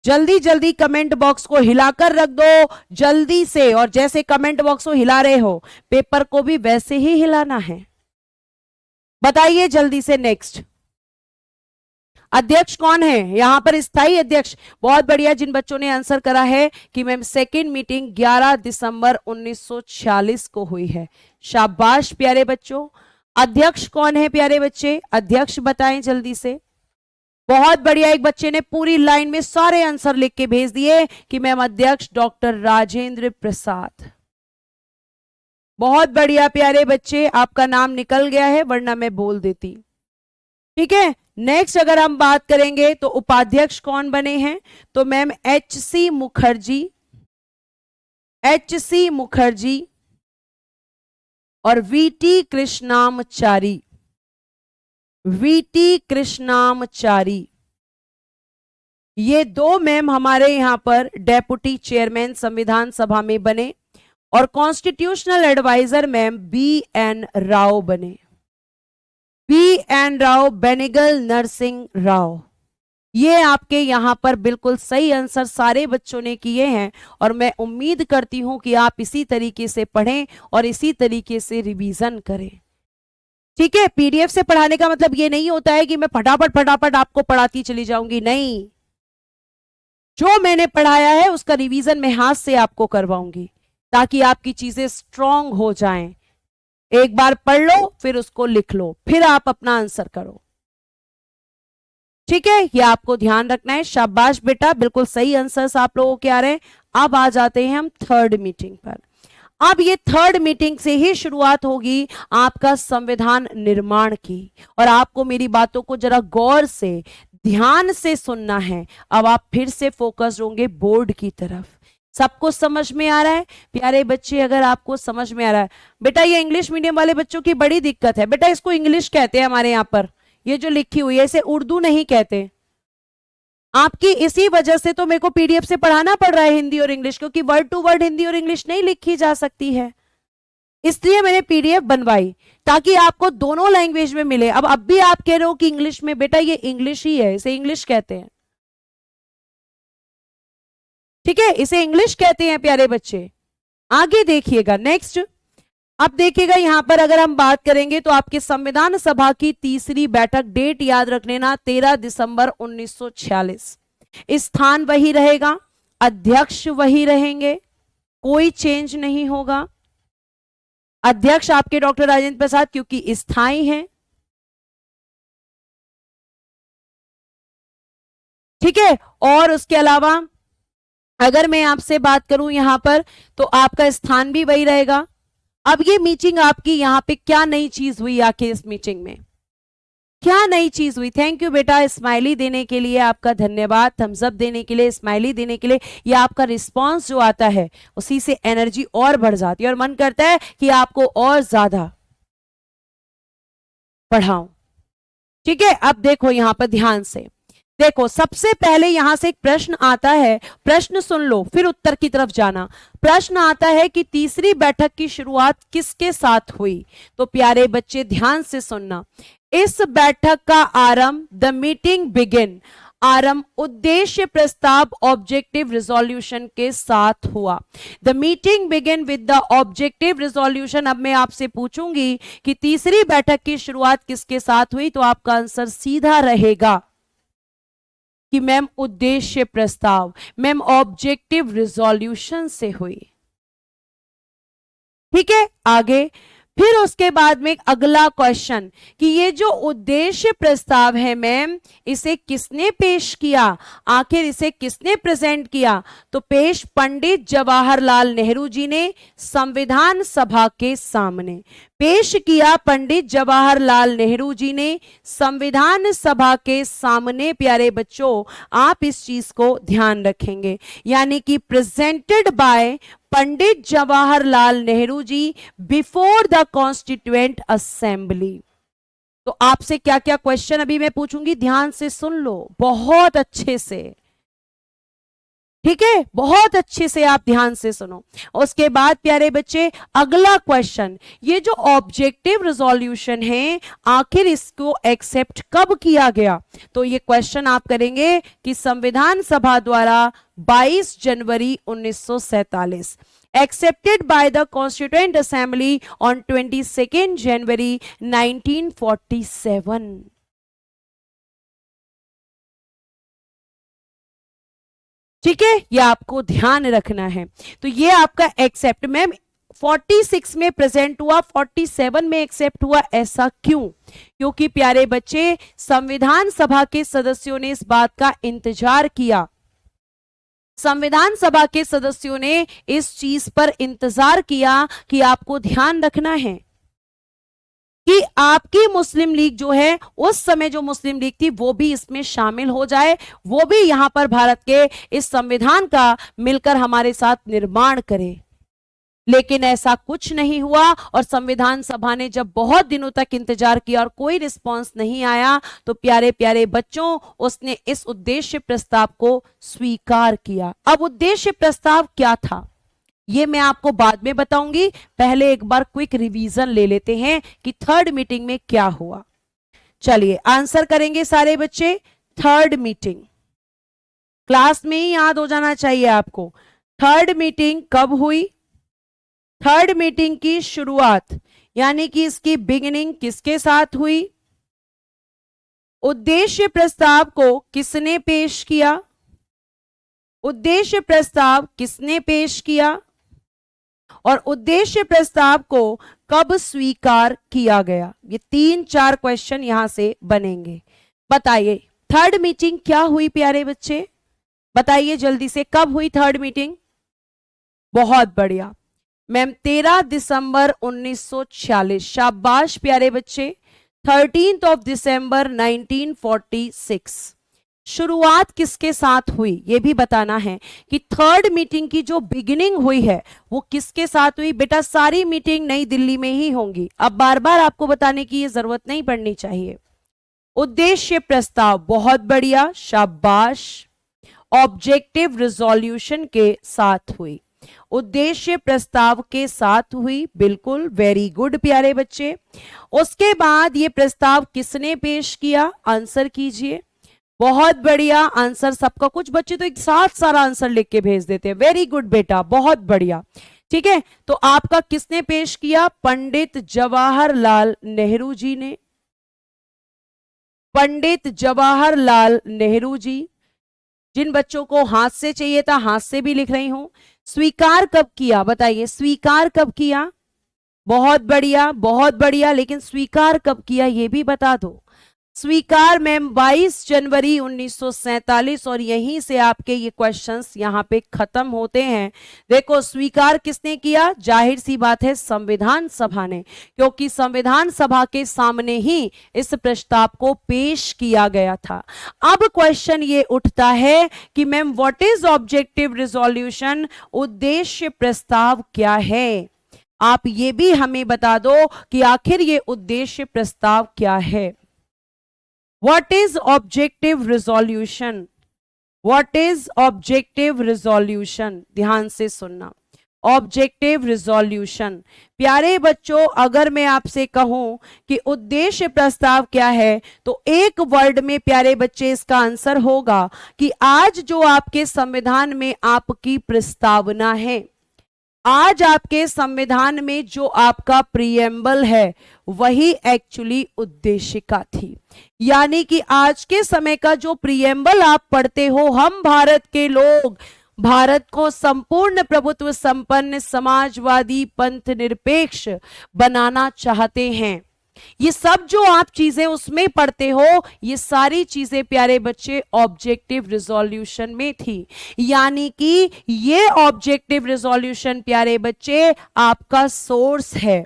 A: जल्दी जल्दी कमेंट बॉक्स को हिलाकर रख दो जल्दी से, और जैसे कमेंट बॉक्स को हिला रहे हो पेपर को भी वैसे ही हिलाना है। बताइए जल्दी से। नेक्स्ट अध्यक्ष कौन है यहां पर? स्थायी अध्यक्ष। बहुत बढ़िया, जिन बच्चों ने आंसर करा है कि मैम सेकेंड मीटिंग 11 दिसंबर 1946 को हुई है, शाबाश प्यारे बच्चों। अध्यक्ष कौन है प्यारे बच्चे? अध्यक्ष बताएं जल्दी से। बहुत बढ़िया, एक बच्चे ने पूरी लाइन में सारे आंसर लिख के भेज दिए कि मैम अध्यक्ष डॉक्टर राजेंद्र प्रसाद। बहुत बढ़िया प्यारे बच्चे, आपका नाम निकल गया है वरना मैं बोल देती। ठीक है, नेक्स्ट अगर हम बात करेंगे तो उपाध्यक्ष कौन बने हैं? तो मैम एच.सी. मुखर्जी, एच.सी. मुखर्जी और वी.टी. कृष्णामचारी, वी.टी. कृष्णामचारी। ये दो मैम हमारे यहां पर डेप्यूटी चेयरमैन संविधान सभा में बने, और constitutional advisor ma'am B N. Rau बने, बी.एन. राव, बेनेगल नरसिंह राव। ये आपके यहां पर बिल्कुल सही आंसर सारे बच्चों ने किए हैं, और मैं उम्मीद करती हूं कि आप इसी तरीके से पढ़ें और इसी तरीके से रिवीजन करें। ठीक है, पीडीएफ से पढ़ाने का मतलब ये नहीं होता है कि मैं फटाफट फटाफट आपको पढ़ाती चली जाऊंगी, नहीं। जो मैंने पढ़ाया है उसका रिवीजन मैं हाथ से आपको करवाऊंगी ताकि आपकी चीजें स्ट्रांग हो जाएं। एक बार पढ़ लो, फिर उसको लिख लो, फिर आप अपना आंसर करो। ठीक है, ये आपको ध्यान रखना है। शाबाश बेटा, बिल्कुल सही आंसर्स आप लोगों के आ रहे हैं। अब आ जाते हैं हम थर्ड मीटिंग पर। अब ये थर्ड मीटिंग से ही शुरुआत होगी आपका संविधान निर्माण की, और आपको मेरी बातों को जरा गौर से ध्यान से सुनना है। अब आप फिर से फोकस होंगे बोर्ड की तरफ। सबको समझ में आ रहा है प्यारे बच्चे? अगर आपको समझ में आ रहा है, बेटा ये इंग्लिश मीडियम वाले बच्चों की बड़ी दिक्कत है बेटा, इसको इंग्लिश कहते हैं हमारे यहाँ पर, ये जो लिखी हुई है इसे उर्दू नहीं कहते। आपकी इसी वजह से तो मेरे को पीडीएफ से पढ़ाना पड़ रहा है हिंदी और इंग्लिश, क्योंकि वर्ड टू वर्ड हिंदी और इंग्लिश नहीं लिखी जा सकती है, इसलिए मैंने पीडीएफ बनवाई ताकि आपको दोनों लैंग्वेज में मिले। अब भी आप कह रहे हो कि इंग्लिश में, बेटा ये इंग्लिश ही है, इसे इंग्लिश कहते हैं, ठीक है, इसे इंग्लिश कहते हैं प्यारे बच्चे। आगे देखिएगा नेक्स्ट। अब देखिएगा यहां पर अगर हम बात करेंगे तो आपके संविधान सभा की तीसरी बैठक, डेट याद रख लेना 13 दिसंबर 1946। स्थान वही रहेगा, अध्यक्ष वही रहेंगे, कोई चेंज नहीं होगा। अध्यक्ष आपके डॉक्टर राजेंद्र प्रसाद, क्योंकि स्थायी हैं, ठीक है। और उसके अलावा अगर मैं आपसे बात करूं यहां पर तो आपका स्थान भी वही रहेगा। अब ये मीटिंग आपकी यहां पे क्या नई चीज हुई, आखिर इस मीटिंग में क्या नई चीज हुई? थैंक यू बेटा, स्माइली देने के लिए आपका धन्यवाद, थम्स अप देने के लिए, स्माइली देने के लिए। ये आपका रिस्पांस जो आता है उसी से एनर्जी और बढ़ जाती है और मन करता है कि आपको और ज्यादा पढ़ाऊं, ठीक है। अब देखो यहां पर ध्यान से देखो, सबसे पहले यहां से एक प्रश्न आता है, प्रश्न सुन लो फिर उत्तर की तरफ जाना। प्रश्न आता है कि तीसरी बैठक की शुरुआत किसके साथ हुई? तो प्यारे बच्चे ध्यान से सुनना, इस बैठक का आरंभ, द मीटिंग बिगिन, आरंभ उद्देश्य प्रस्ताव ऑब्जेक्टिव रिजोल्यूशन के साथ हुआ। The meeting begin with the objective resolution. अब मैं आपसे पूछूंगी कि तीसरी बैठक की शुरुआत किसके साथ हुई, तो आपका आंसर सीधा रहेगा कि मैम उद्देश्य प्रस्ताव, मैम ऑब्जेक्टिव रिजोल्यूशन से हुई, ठीक है। आगे फिर उसके बाद में अगला क्वेश्चन कि ये जो उद्देश्य प्रस्ताव है मैम, इसे किसने पेश किया, आखिर इसे किसने प्रेजेंट किया? तो पेश पंडित जवाहरलाल नेहरू जी ने संविधान सभा के सामने पेश किया, पंडित जवाहरलाल नेहरू जी ने संविधान सभा के सामने। प्यारे बच्चों आप इस चीज को ध्यान रखेंगे, यानी कि presented by Pandit Jawaharlal Nehru ji before the constituent assembly. तो आपसे क्या क्या क्वेश्चन अभी मैं पूछूंगी, ध्यान से सुन लो बहुत अच्छे से, ठीक है, बहुत अच्छे से आप ध्यान से सुनो। उसके बाद प्यारे बच्चे अगला क्वेश्चन, ये जो ऑब्जेक्टिव रिजोल्यूशन है आखिर इसको एक्सेप्ट कब किया गया? तो ये क्वेश्चन आप करेंगे कि संविधान सभा द्वारा 22 जनवरी 1947, accepted by the Constituent Assembly on 22nd January 1947। ठीक है, ये आपको ध्यान रखना है। तो ये आपका एक्सेप्ट मैम 46 में प्रेजेंट हुआ, 47 में एक्सेप्ट हुआ, ऐसा क्यों? क्योंकि प्यारे बच्चे संविधान सभा के सदस्यों ने इस बात का इंतजार किया, संविधान सभा के सदस्यों ने इस चीज पर इंतजार किया कि आपको ध्यान रखना है कि आपकी मुस्लिम लीग जो है, उस समय जो मुस्लिम लीग थी वो भी इसमें शामिल हो जाए, वो भी यहां पर भारत के इस संविधान का मिलकर हमारे साथ निर्माण करे। लेकिन ऐसा कुछ नहीं हुआ और संविधान सभा ने जब बहुत दिनों तक इंतजार किया और कोई रिस्पांस नहीं आया, तो प्यारे प्यारे बच्चों उसने इस उद्देश्य प्रस्ताव को स्वीकार किया। अब उद्देश्य प्रस्ताव क्या था ये मैं आपको बाद में बताऊंगी, पहले एक बार क्विक रिवीजन ले लेते हैं कि थर्ड मीटिंग में क्या हुआ। चलिए आंसर करेंगे सारे बच्चे। थर्ड मीटिंग क्लास में ही याद हो जाना चाहिए आपको। थर्ड मीटिंग कब हुई? थर्ड मीटिंग की शुरुआत यानी कि इसकी बिगिनिंग किसके साथ हुई? उद्देश्य प्रस्ताव को किसने पेश किया? उद्देश्य प्रस्ताव किसने पेश किया और उद्देश्य प्रस्ताव को कब स्वीकार किया गया? ये 3-4 क्वेश्चन यहां से बनेंगे। बताइए थर्ड मीटिंग क्या हुई प्यारे बच्चे, बताइए जल्दी से, कब हुई थर्ड मीटिंग? बहुत बढ़िया मैम, 13 दिसंबर 1946। शाबाश प्यारे बच्चे, 13th of December 1946। शुरुआत किसके साथ हुई ये भी बताना है कि थर्ड मीटिंग की जो बिगिनिंग हुई है वो किसके साथ हुई। बेटा सारी मीटिंग नई दिल्ली में ही होंगी, अब बार बार आपको बताने की ये जरूरत नहीं पड़नी चाहिए। उद्देश्य प्रस्ताव, बहुत बढ़िया, शाबाश। ऑब्जेक्टिव रिजोल्यूशन के साथ हुई, उद्देश्य प्रस्ताव के साथ हुई, बिल्कुल, वेरी गुड प्यारे बच्चे। उसके बाद ये प्रस्ताव किसने पेश किया, आंसर कीजिए। बहुत बढ़िया आंसर सबका, कुछ बच्चे तो एक साथ सारा आंसर लिख के भेज देते हैं, वेरी गुड बेटा, बहुत बढ़िया। ठीक है, तो आपका किसने पेश किया, पंडित जवाहरलाल नेहरू जी ने। पंडित जवाहरलाल नेहरू जी। जिन बच्चों को हाथ से चाहिए था हाथ से भी लिख रही हूं। स्वीकार कब किया बताइए, स्वीकार कब किया, बहुत बढ़िया बहुत बढ़िया, लेकिन स्वीकार कब किया ये भी बता दो। स्वीकार मैम 22 जनवरी 1947, और यहीं से आपके ये क्वेश्चंस यहाँ पे खत्म होते हैं। देखो स्वीकार किसने किया, जाहिर सी बात है संविधान सभा ने, क्योंकि संविधान सभा के सामने ही इस प्रस्ताव को पेश किया गया था। अब क्वेश्चन ये उठता है कि ma'am what is objective resolution, उद्देश्य प्रस्ताव क्या है। आप ये भी हमें बता दो कि आखिर ये उद्देश्य प्रस्ताव क्या है। What is objective resolution? What is objective resolution? ध्यान से सुनना, ऑब्जेक्टिव रिजोल्यूशन। प्यारे बच्चों अगर मैं आपसे कहूं कि उद्देश्य प्रस्ताव क्या है, तो एक वर्ड में प्यारे बच्चे इसका आंसर होगा कि आज जो आपके संविधान में आपकी प्रस्तावना है, आज आपके संविधान में जो आपका प्रीएम्बल है वही एक्चुअली उद्देशिका थी। यानी कि आज के समय का जो प्रीएम्बल आप पढ़ते हो, हम भारत के लोग भारत को संपूर्ण प्रभुत्व संपन्न समाजवादी पंथ निरपेक्ष बनाना चाहते हैं। ये सब जो आप चीजें उसमें पढ़ते हो, ये सारी चीजें प्यारे बच्चे ऑब्जेक्टिव रिजोल्यूशन में थी। यानी कि ये ऑब्जेक्टिव रिजोल्यूशन प्यारे बच्चे आपका सोर्स है।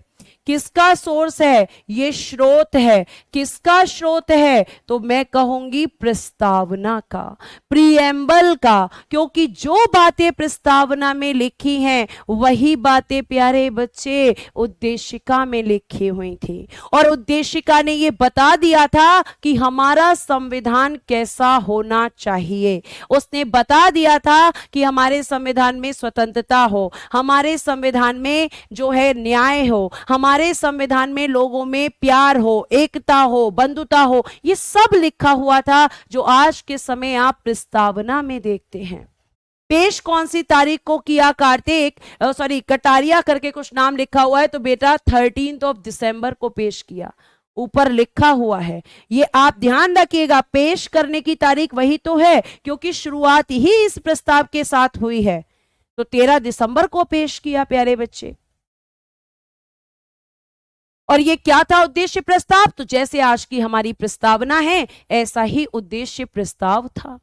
A: किसका सोर्स है, ये स्रोत है। किसका स्रोत है, तो मैं कहूंगी प्रस्तावना का, प्रीएम्बल का, क्योंकि जो बातें प्रस्तावना में लिखी हैं वही बातें प्यारे बच्चे उद्देशिका में लिखी हुई थी। और उद्देशिका ने ये बता दिया था कि हमारा संविधान कैसा होना चाहिए। उसने बता दिया था कि हमारे संविधान में स्वतंत्रता हो, हमारे संविधान में जो है न्याय हो, हमारे संविधान में लोगों में प्यार हो, एकता हो, बंधुता हो, ये सब लिखा हुआ था जो आज के समय आप प्रस्तावना में देखते हैं। पेश कौन सी तारीख को किया, कार्तिक कटारिया करके कुछ नाम लिखा हुआ है, तो बेटा 13 दिसंबर को पेश किया, ऊपर लिखा हुआ है। ये आप ध्यान रखिएगा, पेश करने की तारीख वही तो है, क्योंकि शुरुआत ही इस प्रस्ताव के साथ हुई है। तो 13 दिसंबर को पेश किया प्यारे बच्चे। और ये क्या था उद्देश्य प्रस्ताव, तो जैसे आज की हमारी प्रस्तावना है ऐसा ही उद्देश्य प्रस्ताव था।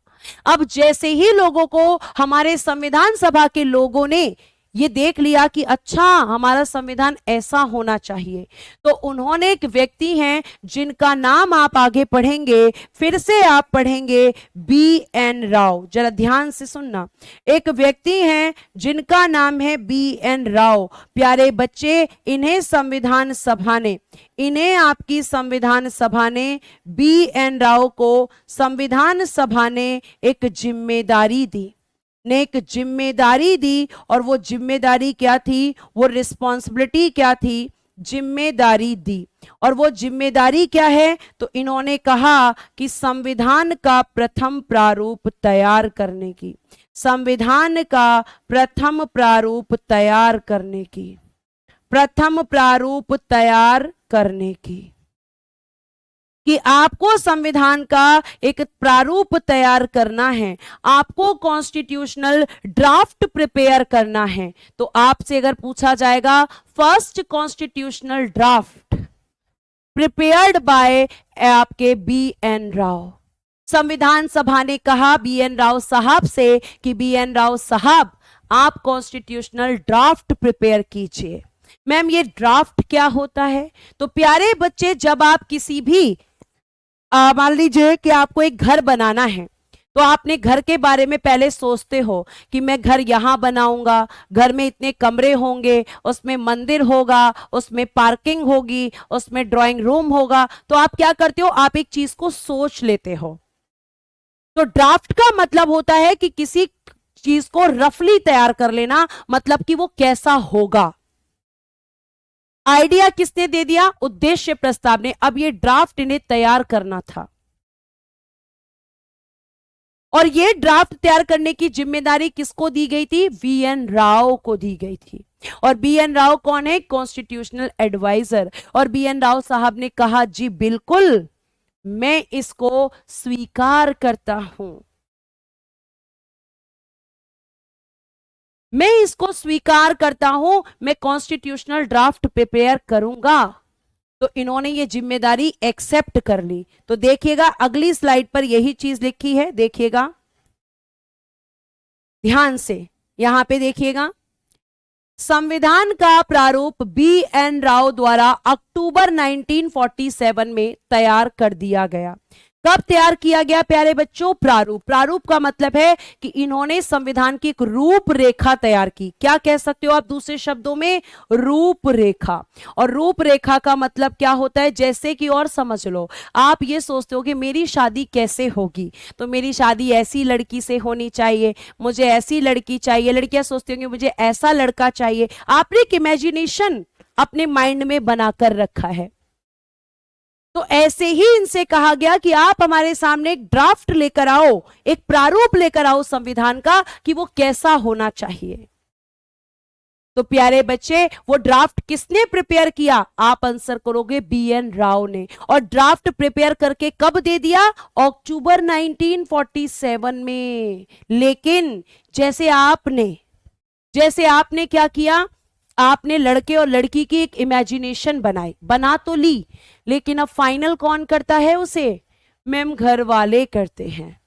A: अब जैसे ही लोगों को, हमारे संविधान सभा के लोगों ने ये देख लिया कि अच्छा हमारा संविधान ऐसा होना चाहिए, तो उन्होंने, एक व्यक्ति हैं जिनका नाम आप आगे पढ़ेंगे, फिर से आप पढ़ेंगे, B.N. राव। जरा ध्यान से सुनना, एक व्यक्ति हैं जिनका नाम है B.N. राव। प्यारे बच्चे इन्हें संविधान सभा ने, इन्हें आपकी संविधान सभा ने, B.N. राव को संविधान सभा ने एक जिम्मेदारी दी, ने एक जिम्मेदारी दी। और वो जिम्मेदारी क्या थी, वो रिस्पॉन्सिबिलिटी क्या थी, जिम्मेदारी दी। और वो जिम्मेदारी क्या है, तो इन्होंने कहा कि संविधान का प्रथम प्रारूप तैयार करने की, संविधान का प्रथम प्रारूप तैयार करने की, प्रथम प्रारूप तैयार करने की, कि आपको संविधान का एक प्रारूप तैयार करना है, आपको कॉन्स्टिट्यूशनल ड्राफ्ट प्रिपेयर करना है। तो आपसे अगर पूछा जाएगा first constitutional draft prepared by आपके B.N. राव, संविधान सभा ने कहा B.N. राव साहब से कि B.N. राव साहब आप कॉन्स्टिट्यूशनल ड्राफ्ट प्रिपेयर कीजिए। मैम ये ड्राफ्ट क्या होता है, तो प्यारे बच्चे जब आप किसी भी मान लीजिए कि आपको एक घर बनाना है, तो आपने घर के बारे में पहले सोचते हो कि मैं घर यहां बनाऊंगा, घर में इतने कमरे होंगे, उसमें मंदिर होगा, उसमें पार्किंग होगी, उसमें ड्राइंग रूम होगा। तो आप क्या करते हो, आप एक चीज को सोच लेते हो। तो ड्राफ्ट का मतलब होता है कि किसी चीज को रफली तैयार कर लेना, मतलब कि वो कैसा होगा। आइडिया किसने दे दिया, उद्देश्य प्रस्ताव ने। अब ये ड्राफ्ट इन्हें तैयार करना था और ये ड्राफ्ट तैयार करने की जिम्मेदारी किसको दी गई थी, वीएन राव को दी गई थी। और बीएन राव कौन है, कॉन्स्टिट्यूशनल एडवाइजर। और बीएन राव साहब ने कहा जी बिल्कुल मैं इसको स्वीकार करता हूं, मैं इसको स्वीकार करता हूं, मैं कॉन्स्टिट्यूशनल ड्राफ्ट प्रिपेयर करूंगा। तो इन्होंने ये जिम्मेदारी एक्सेप्ट कर ली। तो देखिएगा अगली स्लाइड पर यही चीज लिखी है, देखिएगा ध्यान से, यहां पे देखिएगा। संविधान का प्रारूप बी एन राव द्वारा अक्टूबर 1947 में तैयार कर दिया गया। कब तैयार किया गया प्यारे बच्चों, प्रारूप। प्रारूप का मतलब है कि इन्होंने संविधान की एक रूपरेखा तैयार की। क्या कह सकते हो आप दूसरे शब्दों में, रूपरेखा। और रूपरेखा का मतलब क्या होता है, जैसे कि और समझ लो, आप ये सोचते हो कि मेरी शादी कैसे होगी, तो मेरी शादी ऐसी लड़की से होनी चाहिए, मुझे ऐसी लड़की चाहिए। लड़कियां सोचती होंगी मुझे ऐसा लड़का चाहिए। आपने एक इमेजिनेशन अपने माइंड में बनाकर रखा है। तो ऐसे ही इनसे कहा गया कि आप हमारे सामने एक ड्राफ्ट लेकर आओ, एक प्रारूप लेकर आओ संविधान का कि वो कैसा होना चाहिए। तो प्यारे बच्चे वो ड्राफ्ट किसने प्रिपेयर किया, आप आंसर करोगे बीएन राव ने। और ड्राफ्ट प्रिपेयर करके कब दे दिया, अक्टूबर 1947 में। लेकिन जैसे आपने क्या किया, आपने लड़के और लड़की की एक इमेजिनेशन बना तो ली, लेकिन अब फाइनल कौन करता है उसे, मैम घर वाले करते हैं।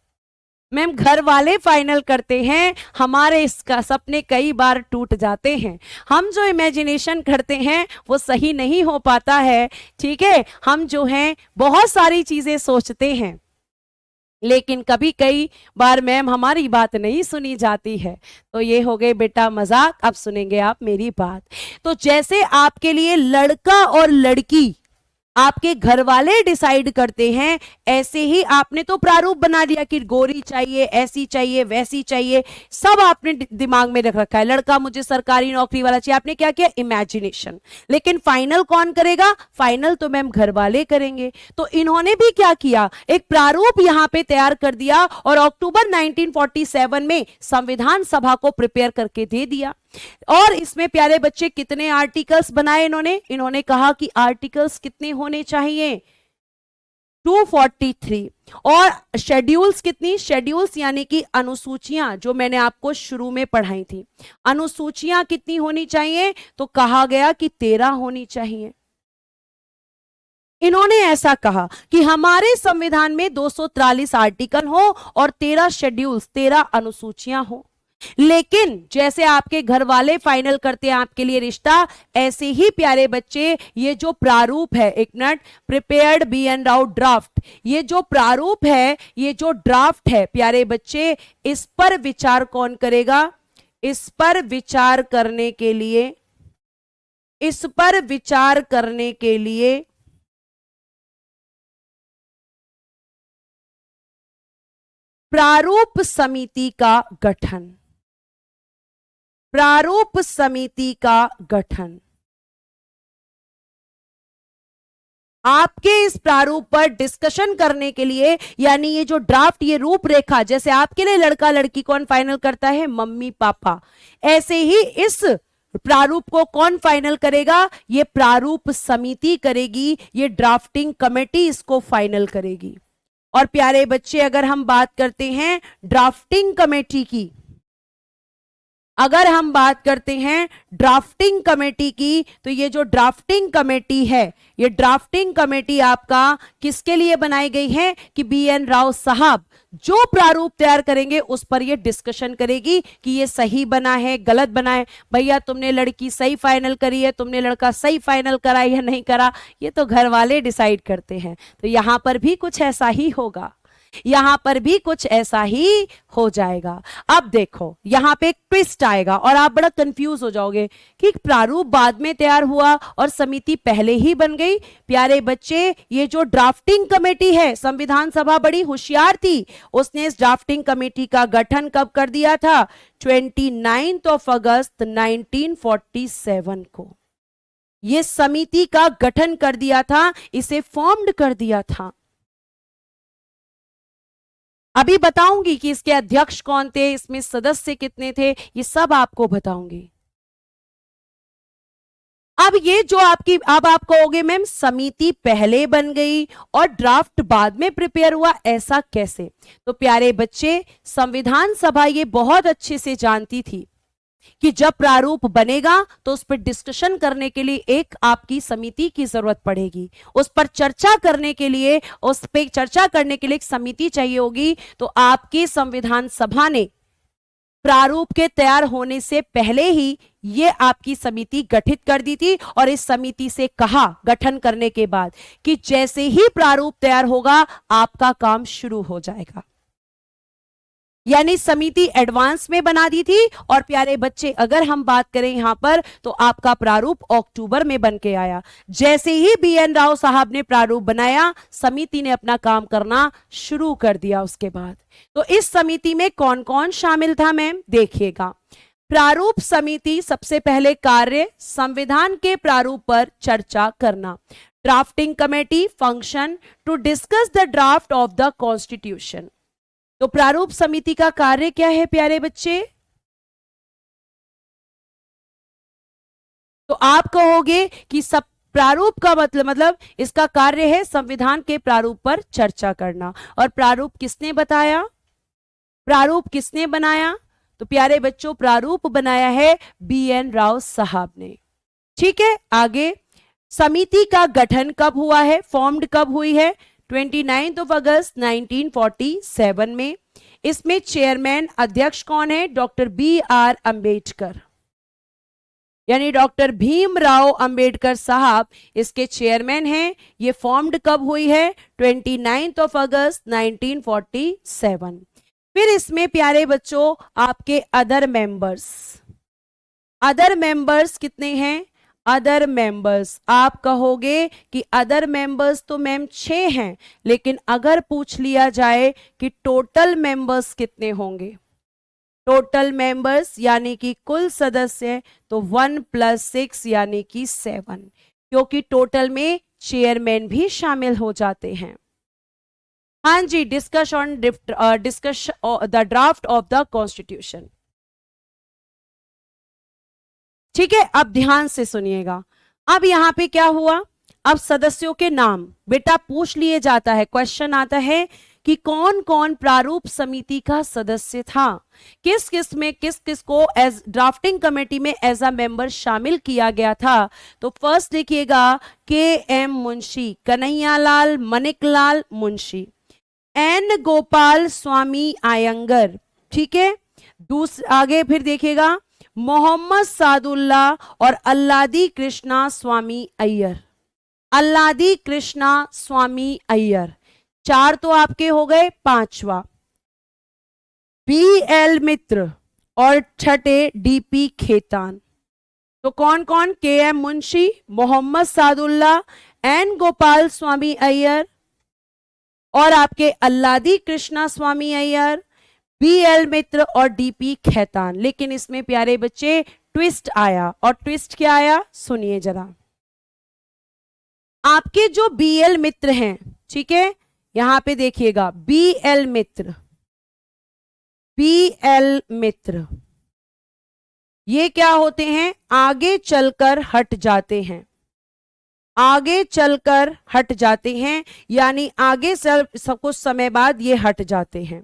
A: मैम घर वाले फाइनल करते हैं। हमारे इसका सपने कई बार टूट जाते हैं। हम जो इमेजिनेशन करते हैं वो सही नहीं हो पाता है, ठीक है। हम जो हैं बहुत सारी चीजें सोचते हैं, लेकिन कभी कई बार मैम हमारी बात नहीं सुनी जाती है। तो ये हो गए बेटा मजाक, अब सुनेंगे आप मेरी बात। तो जैसे आपके लिए लड़का और लड़की आपके घर वाले डिसाइड करते हैं, ऐसे ही आपने तो प्रारूप बना दिया कि गोरी चाहिए, ऐसी चाहिए, वैसी चाहिए, सब आपने दिमाग में रख रखा है। लड़का मुझे सरकारी नौकरी वाला चाहिए, आपने क्या किया, इमेजिनेशन। लेकिन फाइनल कौन करेगा, फाइनल तो मैम घर वाले करेंगे। तो इन्होंने भी क्या किया, एक प्रारूप यहां पे तैयार कर दिया और अक्टूबर 1947 में संविधान सभा को प्रिपेयर करके दे दिया। और इसमें प्यारे बच्चे कितने आर्टिकल्स बनाए इन्होंने कहा कि आर्टिकल्स कितने होने चाहिए, 243। और शेड्यूल्स कितनी, शेड्यूल्स यानी कि अनुसूचियां, जो मैंने आपको शुरू में पढ़ाई थी, अनुसूचियां कितनी होनी चाहिए, तो कहा गया कि 13 होनी चाहिए। इन्होंने ऐसा कहा कि हमारे संविधान में 243 आर्टिकल हो और 13 शेड्यूल्स, 13 अनुसूचियां हो। लेकिन जैसे आपके घर वाले फाइनल करते हैं आपके लिए रिश्ता, ऐसे ही प्यारे बच्चे ये जो प्रारूप है, एक minute, prepared B N Rau draft, ये जो प्रारूप है, ये जो ड्राफ्ट है प्यारे बच्चे, इस पर विचार कौन करेगा, इस पर विचार करने के लिए, इस पर विचार करने के लिए प्रारूप समिति का गठन, प्रारूप समिति का गठन। आपके इस प्रारूप पर डिस्कशन करने के लिए, यानी ये जो ड्राफ्ट, ये रूपरेखा, जैसे आपके लिए लड़का लड़की कौन फाइनल करता है, मम्मी पापा, ऐसे ही इस प्रारूप को कौन फाइनल करेगा, ये प्रारूप समिति करेगी, ये ड्राफ्टिंग कमेटी इसको फाइनल करेगी। और प्यारे बच्चे अगर हम बात करते हैं ड्राफ्टिंग कमेटी की, अगर हम बात करते हैं ड्राफ्टिंग कमेटी की, तो ये जो ड्राफ्टिंग कमेटी है, ये ड्राफ्टिंग कमेटी आपका किसके लिए बनाई गई है कि बीएन राव साहब जो प्रारूप तैयार करेंगे उस पर ये डिस्कशन करेगी कि ये सही बना है, गलत बना है। भैया तुमने लड़की सही फाइनल करी है, तुमने लड़का सही फाइनल करा या नहीं करा, ये तो घर वाले डिसाइड करते हैं। तो यहां पर भी कुछ ऐसा ही होगा। यहां पर भी कुछ ऐसा ही हो जाएगा। अब देखो यहां पे एक ट्विस्ट आएगा और आप बड़ा कंफ्यूज हो जाओगे कि प्रारूप बाद में तैयार हुआ और समिति पहले ही बन गई। प्यारे बच्चे, ये जो ड्राफ्टिंग कमेटी है, संविधान सभा बड़ी होशियार थी, उसने इस ड्राफ्टिंग कमेटी का गठन कब कर दिया था? 29 अगस्त 1947 को ये समिति का गठन कर दिया था, इसे फॉर्म्ड कर दिया था। अभी बताऊंगी कि इसके अध्यक्ष कौन थे, इसमें सदस्य कितने थे, ये सब आपको बताऊंगी। अब ये जो आपकी, अब आप कहोगे मैम समिति पहले बन गई और ड्राफ्ट बाद में प्रिपेयर हुआ, ऐसा कैसे? तो प्यारे बच्चे, संविधान सभा ये बहुत अच्छे से जानती थी कि जब प्रारूप बनेगा तो उस पर डिस्कशन करने के लिए एक आपकी समिति की जरूरत पड़ेगी, उस पर चर्चा करने के लिए, उस पर चर्चा करने के लिए एक समिति चाहिए होगी। तो आपकी संविधान सभा ने प्रारूप के तैयार होने से पहले ही ये आपकी समिति गठित कर दी थी और इस समिति से कहा गठन करने के बाद कि जैसे ही प्रारूप तैयार होगा आपका काम शुरू हो जाएगा। यानी समिति एडवांस में बना दी थी। और प्यारे बच्चे, अगर हम बात करें यहां पर तो आपका प्रारूप अक्टूबर में बन के आया। जैसे ही BN राव साहब ने प्रारूप बनाया, समिति ने अपना काम करना शुरू कर दिया। उसके बाद तो इस समिति में कौन कौन शामिल था मैम, देखिएगा। प्रारूप समिति सबसे पहले कार्य संविधान के प्रारूप पर चर्चा करना। Drafting committee function to discuss the draft of the constitution. तो प्रारूप समिति का कार्य क्या है प्यारे बच्चे? तो आप कहोगे कि सब प्रारूप का मतलब इसका कार्य है संविधान के प्रारूप पर चर्चा करना। और प्रारूप किसने बताया, प्रारूप किसने बनाया? तो प्यारे बच्चों, प्रारूप बनाया है BN राव साहब ने। ठीक है, आगे समिति का गठन कब हुआ है, फॉर्म्ड कब हुई है? 29 अगस्त 1947 में। इसमें चेयरमैन, अध्यक्ष कौन है? डॉक्टर BR अम्बेडकर, यानी डॉक्टर भीमराव अंबेडकर साहब इसके चेयरमैन हैं। ये फॉर्म्ड कब हुई है? 29 अगस्त 1947। फिर इसमें प्यारे बच्चों आपके अदर मेंबर्स, अदर मेंबर्स कितने हैं? अदर मेंबर्स, आप कहोगे कि अदर मेंबर्स तो मैम 6 हैं, लेकिन अगर पूछ लिया जाए कि टोटल मेंबर्स कितने होंगे, टोटल मेंबर्स यानी कि कुल सदस्य, तो 1 + 6 यानी कि 7, क्योंकि टोटल में चेयरमैन भी शामिल हो जाते हैं। हाँ जी, discuss the draft of the constitution. ठीक है, अब ध्यान से सुनिएगा। अब यहां पे क्या हुआ, अब सदस्यों के नाम बेटा पूछ लिए जाता है, क्वेश्चन आता है कि कौन कौन प्रारूप समिति का सदस्य था, किस किस में किस किस को एज ड्राफ्टिंग कमेटी में एज अ मेंबर शामिल किया गया था। तो फर्स्ट देखिएगा KM मुंशी, कन्हैयालाल मनिकलाल मुंशी, N गोपाल स्वामी आयंगर। ठीक है, आगे फिर देखिएगा मोहम्मद सादुल्ला और अल्लादी कृष्णा स्वामी अय्यर, अल्लादी कृष्णा स्वामी अय्यर। 4 तो आपके हो गए। 5वां BL मित्र और 6ठे DP खेतान। तो कौन कौन? KM मुंशी, मोहम्मद सादुल्ला, N गोपाल स्वामी अय्यर और आपके अल्लादी कृष्णा स्वामी अय्यर, BL मित्र और DP खेतान। लेकिन इसमें प्यारे बच्चे ट्विस्ट आया, और ट्विस्ट क्या आया सुनिए जरा। आपके जो BL मित्र हैं, ठीक है, यहां पे देखिएगा BL मित्र, BL मित्र ये क्या होते हैं? आगे चलकर हट जाते हैं, आगे चलकर हट जाते हैं, यानी आगे कुछ समय बाद ये हट जाते हैं।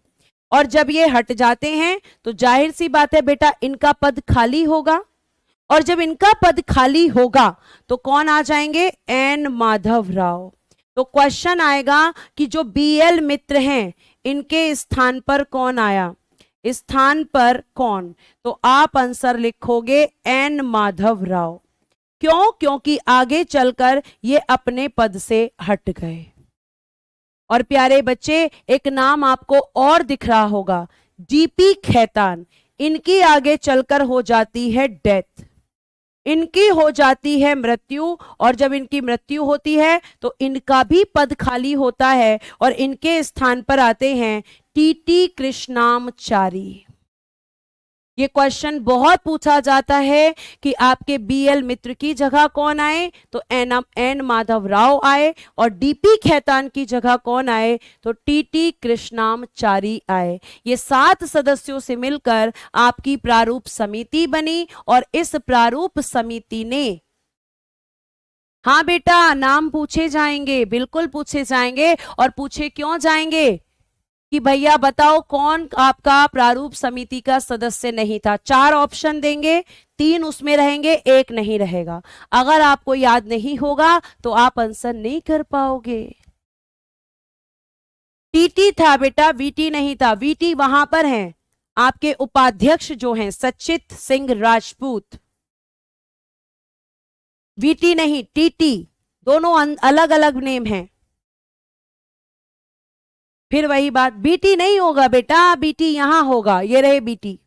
A: और जब ये हट जाते हैं तो जाहिर सी बात है बेटा इनका पद खाली होगा, और जब इनका पद खाली होगा तो कौन आ जाएंगे? N माधव राव। तो क्वेश्चन आएगा कि जो BL मित्र हैं इनके स्थान पर कौन आया, स्थान पर कौन? तो आप आंसर लिखोगे N माधव राव। क्यों? क्योंकि आगे चलकर ये अपने पद से हट गए। और प्यारे बच्चे एक नाम आपको और दिख रहा होगा, डीपी खैतान। इनकी आगे चलकर हो जाती है डेथ, इनकी हो जाती है मृत्यु, और जब इनकी मृत्यु होती है तो इनका भी पद खाली होता है और इनके स्थान पर आते हैं टीटी कृष्णामचारी। ये क्वेश्चन बहुत पूछा जाता है कि आपके बीएल मित्र की जगह कौन आए, तो एन माधव राव आए, और डीपी खैतान की जगह कौन आए, तो टीटी कृष्णामचारी आए। ये 7 सदस्यों से मिलकर आपकी प्रारूप समिति बनी, और इस प्रारूप समिति ने, हाँ बेटा नाम पूछे जाएंगे, बिल्कुल पूछे जाएंगे, और पूछे क्यों जाएंगे कि भैया बताओ कौन आपका प्रारूप समिति का सदस्य नहीं था। 4 ऑप्शन देंगे, 3 उसमें रहेंगे, 1 नहीं रहेगा। अगर आपको याद नहीं होगा तो आप आंसर नहीं कर पाओगे। टीटी था बेटा, वीटी नहीं था। वीटी वहां पर हैं आपके उपाध्यक्ष जो हैं सचित सिंह राजपूत, वीटी नहीं टीटी, दोनों अलग अलग नेम हैं। फिर वही बात, बीटी नहीं होगा बेटा, बीटी यहां होगा, ये रहे बीटी,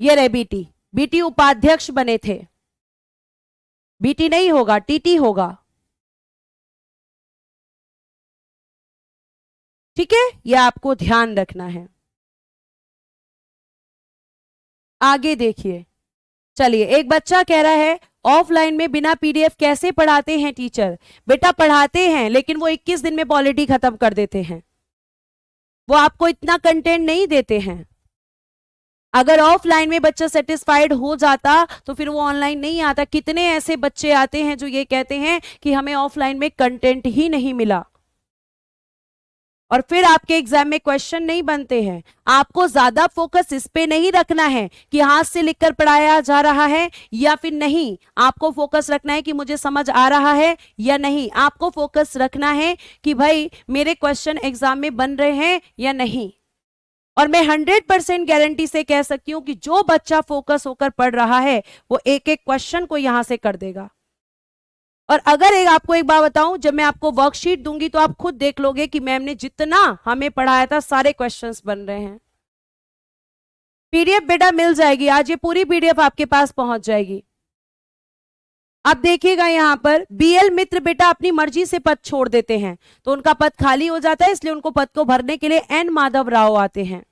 A: ये रहे बीटी, बीटी उपाध्यक्ष बने थे, बीटी नहीं होगा, टीटी होगा। ठीक है, यह आपको ध्यान रखना है। आगे देखिए, चलिए एक बच्चा कह रहा है ऑफलाइन में बिना पीडीएफ कैसे पढ़ाते हैं टीचर। बेटा पढ़ाते हैं, लेकिन वो 21 दिन में पॉलिटी खत्म कर देते हैं, वो आपको इतना कंटेंट नहीं देते हैं। अगर ऑफलाइन में बच्चा सेटिस्फाइड हो जाता तो फिर वो ऑनलाइन नहीं आता। कितने ऐसे बच्चे आते हैं जो ये कहते हैं कि हमें ऑफलाइन में कंटेंट ही नहीं मिला, और फिर आपके एग्जाम में क्वेश्चन नहीं बनते हैं। आपको ज्यादा फोकस इस पे नहीं रखना है कि हाथ से लिखकर पढ़ाया जा रहा है या फिर नहीं, आपको फोकस रखना है कि मुझे समझ आ रहा है या नहीं। आपको फोकस रखना है कि भाई मेरे क्वेश्चन एग्जाम में बन रहे हैं या नहीं। और मैं 100% गारंटी से कह सकती हूं कि जो बच्चा फोकस होकर पढ़ रहा है वो एक एक क्वेश्चन को यहां से कर देगा। और अगर आपको एक बात बताऊं, जब मैं आपको वर्कशीट दूंगी तो आप खुद देख लोगे कि मैम ने जितना हमें पढ़ाया था सारे क्वेश्चंस बन रहे हैं। पीडीएफ बेटा मिल जाएगी, आज ये पूरी पीडीएफ आपके पास पहुंच जाएगी। अब देखिएगा यहां पर बीएल मित्र बेटा अपनी मर्जी से पद छोड़ देते हैं तो उनका पद खाली हो जाता है, इसलिए उनको पद को भरने के लिए एन माधव राव आते हैं।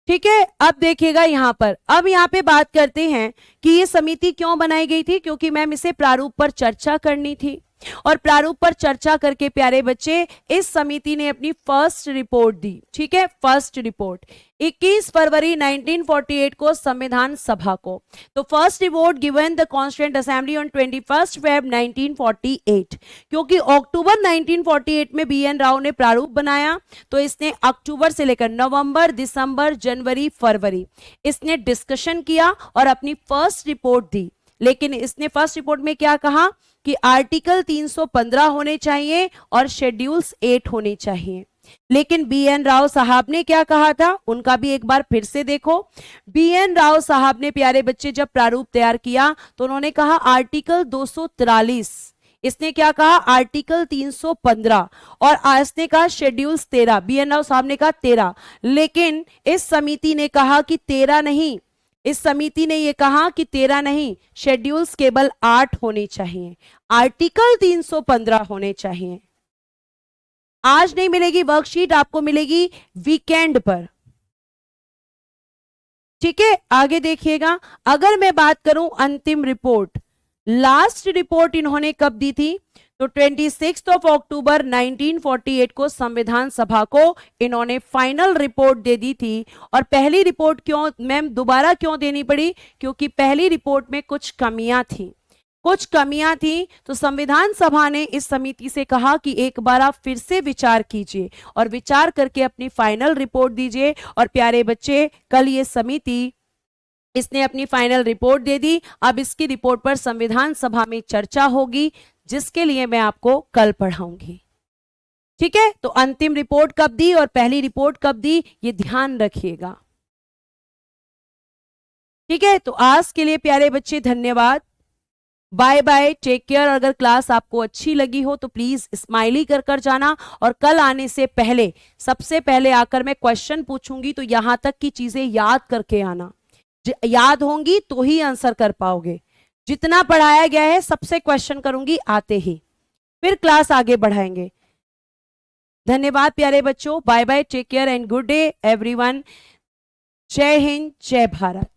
A: ठीक है, अब देखिएगा यहां पर, अब यहां पे बात करते हैं कि ये समिति क्यों बनाई गई थी, क्योंकि मैम इसे प्रारूप पर चर्चा करनी थी। और प्रारूप पर चर्चा करके प्यारे बच्चे इस समिति ने अपनी फर्स्ट रिपोर्ट दी। ठीक है, फर्स्ट रिपोर्ट 21 फरवरी 1948 को संविधान सभा को। तो first report given the constituent assembly on 21 Feb 1948। क्योंकि अक्टूबर 1948 में बीएन राव ने प्रारूप बनाया, तो इसने अक्टूबर से लेकर नवंबर, दिसंबर, जनवरी, फरवरी इसने डिस्कशन किया और अपनी फर्स्ट रिपोर्ट दी। लेकिन इसने फर्स्ट रिपोर्ट में क्या कहा कि आर्टिकल 315 होने चाहिए और शेड्यूल्स 8 होने चाहिए। लेकिन बीएन राव साहब ने क्या कहा था, उनका भी एक बार फिर से देखो। बीएन राव साहब ने प्यारे बच्चे जब प्रारूप तैयार किया तो उन्होंने कहा आर्टिकल 243, इसने क्या कहा आर्टिकल 315, और इसने कहा शेड्यूल्स 13। बीएन राव साहब ने कहा 13, लेकिन इस समिति ने कहा कि 13 नहीं, इस समिति ने यह कहा कि 13 नहीं, शेड्यूल्स केवल 8 होने चाहिए, आर्टिकल 315 होने चाहिए। आज नहीं मिलेगी वर्कशीट, आपको मिलेगी वीकेंड पर। ठीक है, आगे देखिएगा। अगर मैं बात करूं अंतिम रिपोर्ट, लास्ट रिपोर्ट इन्होंने कब दी थी, तो 26 अक्टूबर 1948 को संविधान सभा को इन्होंने फाइनल रिपोर्ट दे दी थी। और पहली रिपोर्ट क्यों मैम दोबारा क्यों देनी पड़ी, क्योंकि पहली रिपोर्ट में कुछ कमियां थी, कुछ कमियां थी। तो संविधान सभा ने इस समिति से कहा कि एक बार आप फिर से विचार कीजिए और विचार करके अपनी फाइनल रिपोर्ट दीजिए। और प्यारे बच्चे कल ये समिति इसने अपनी फाइनल रिपोर्ट दे दी। अब इसकी रिपोर्ट पर संविधान सभा में चर्चा होगी, जिसके लिए मैं आपको कल पढ़ाऊंगी। ठीक है, तो अंतिम रिपोर्ट कब दी और पहली रिपोर्ट कब दी, ये ध्यान रखिएगा। ठीक है, तो आज के लिए प्यारे बच्चे धन्यवाद। Bye bye, take care. अगर क्लास आपको अच्छी लगी हो तो प्लीज स्माइली कर कर जाना, और कल आने से पहले सबसे पहले आकर मैं क्वेश्चन पूछूंगी तो यहां तक की चीजें याद करके आना, याद होंगी तो ही आंसर कर पाओगे। जितना पढ़ाया गया है सबसे क्वेश्चन करूंगी आते ही, फिर क्लास आगे बढ़ाएंगे। धन्यवाद प्यारे बच्चों, bye bye, take care and good day everyone. जय हिंद, जय भारत।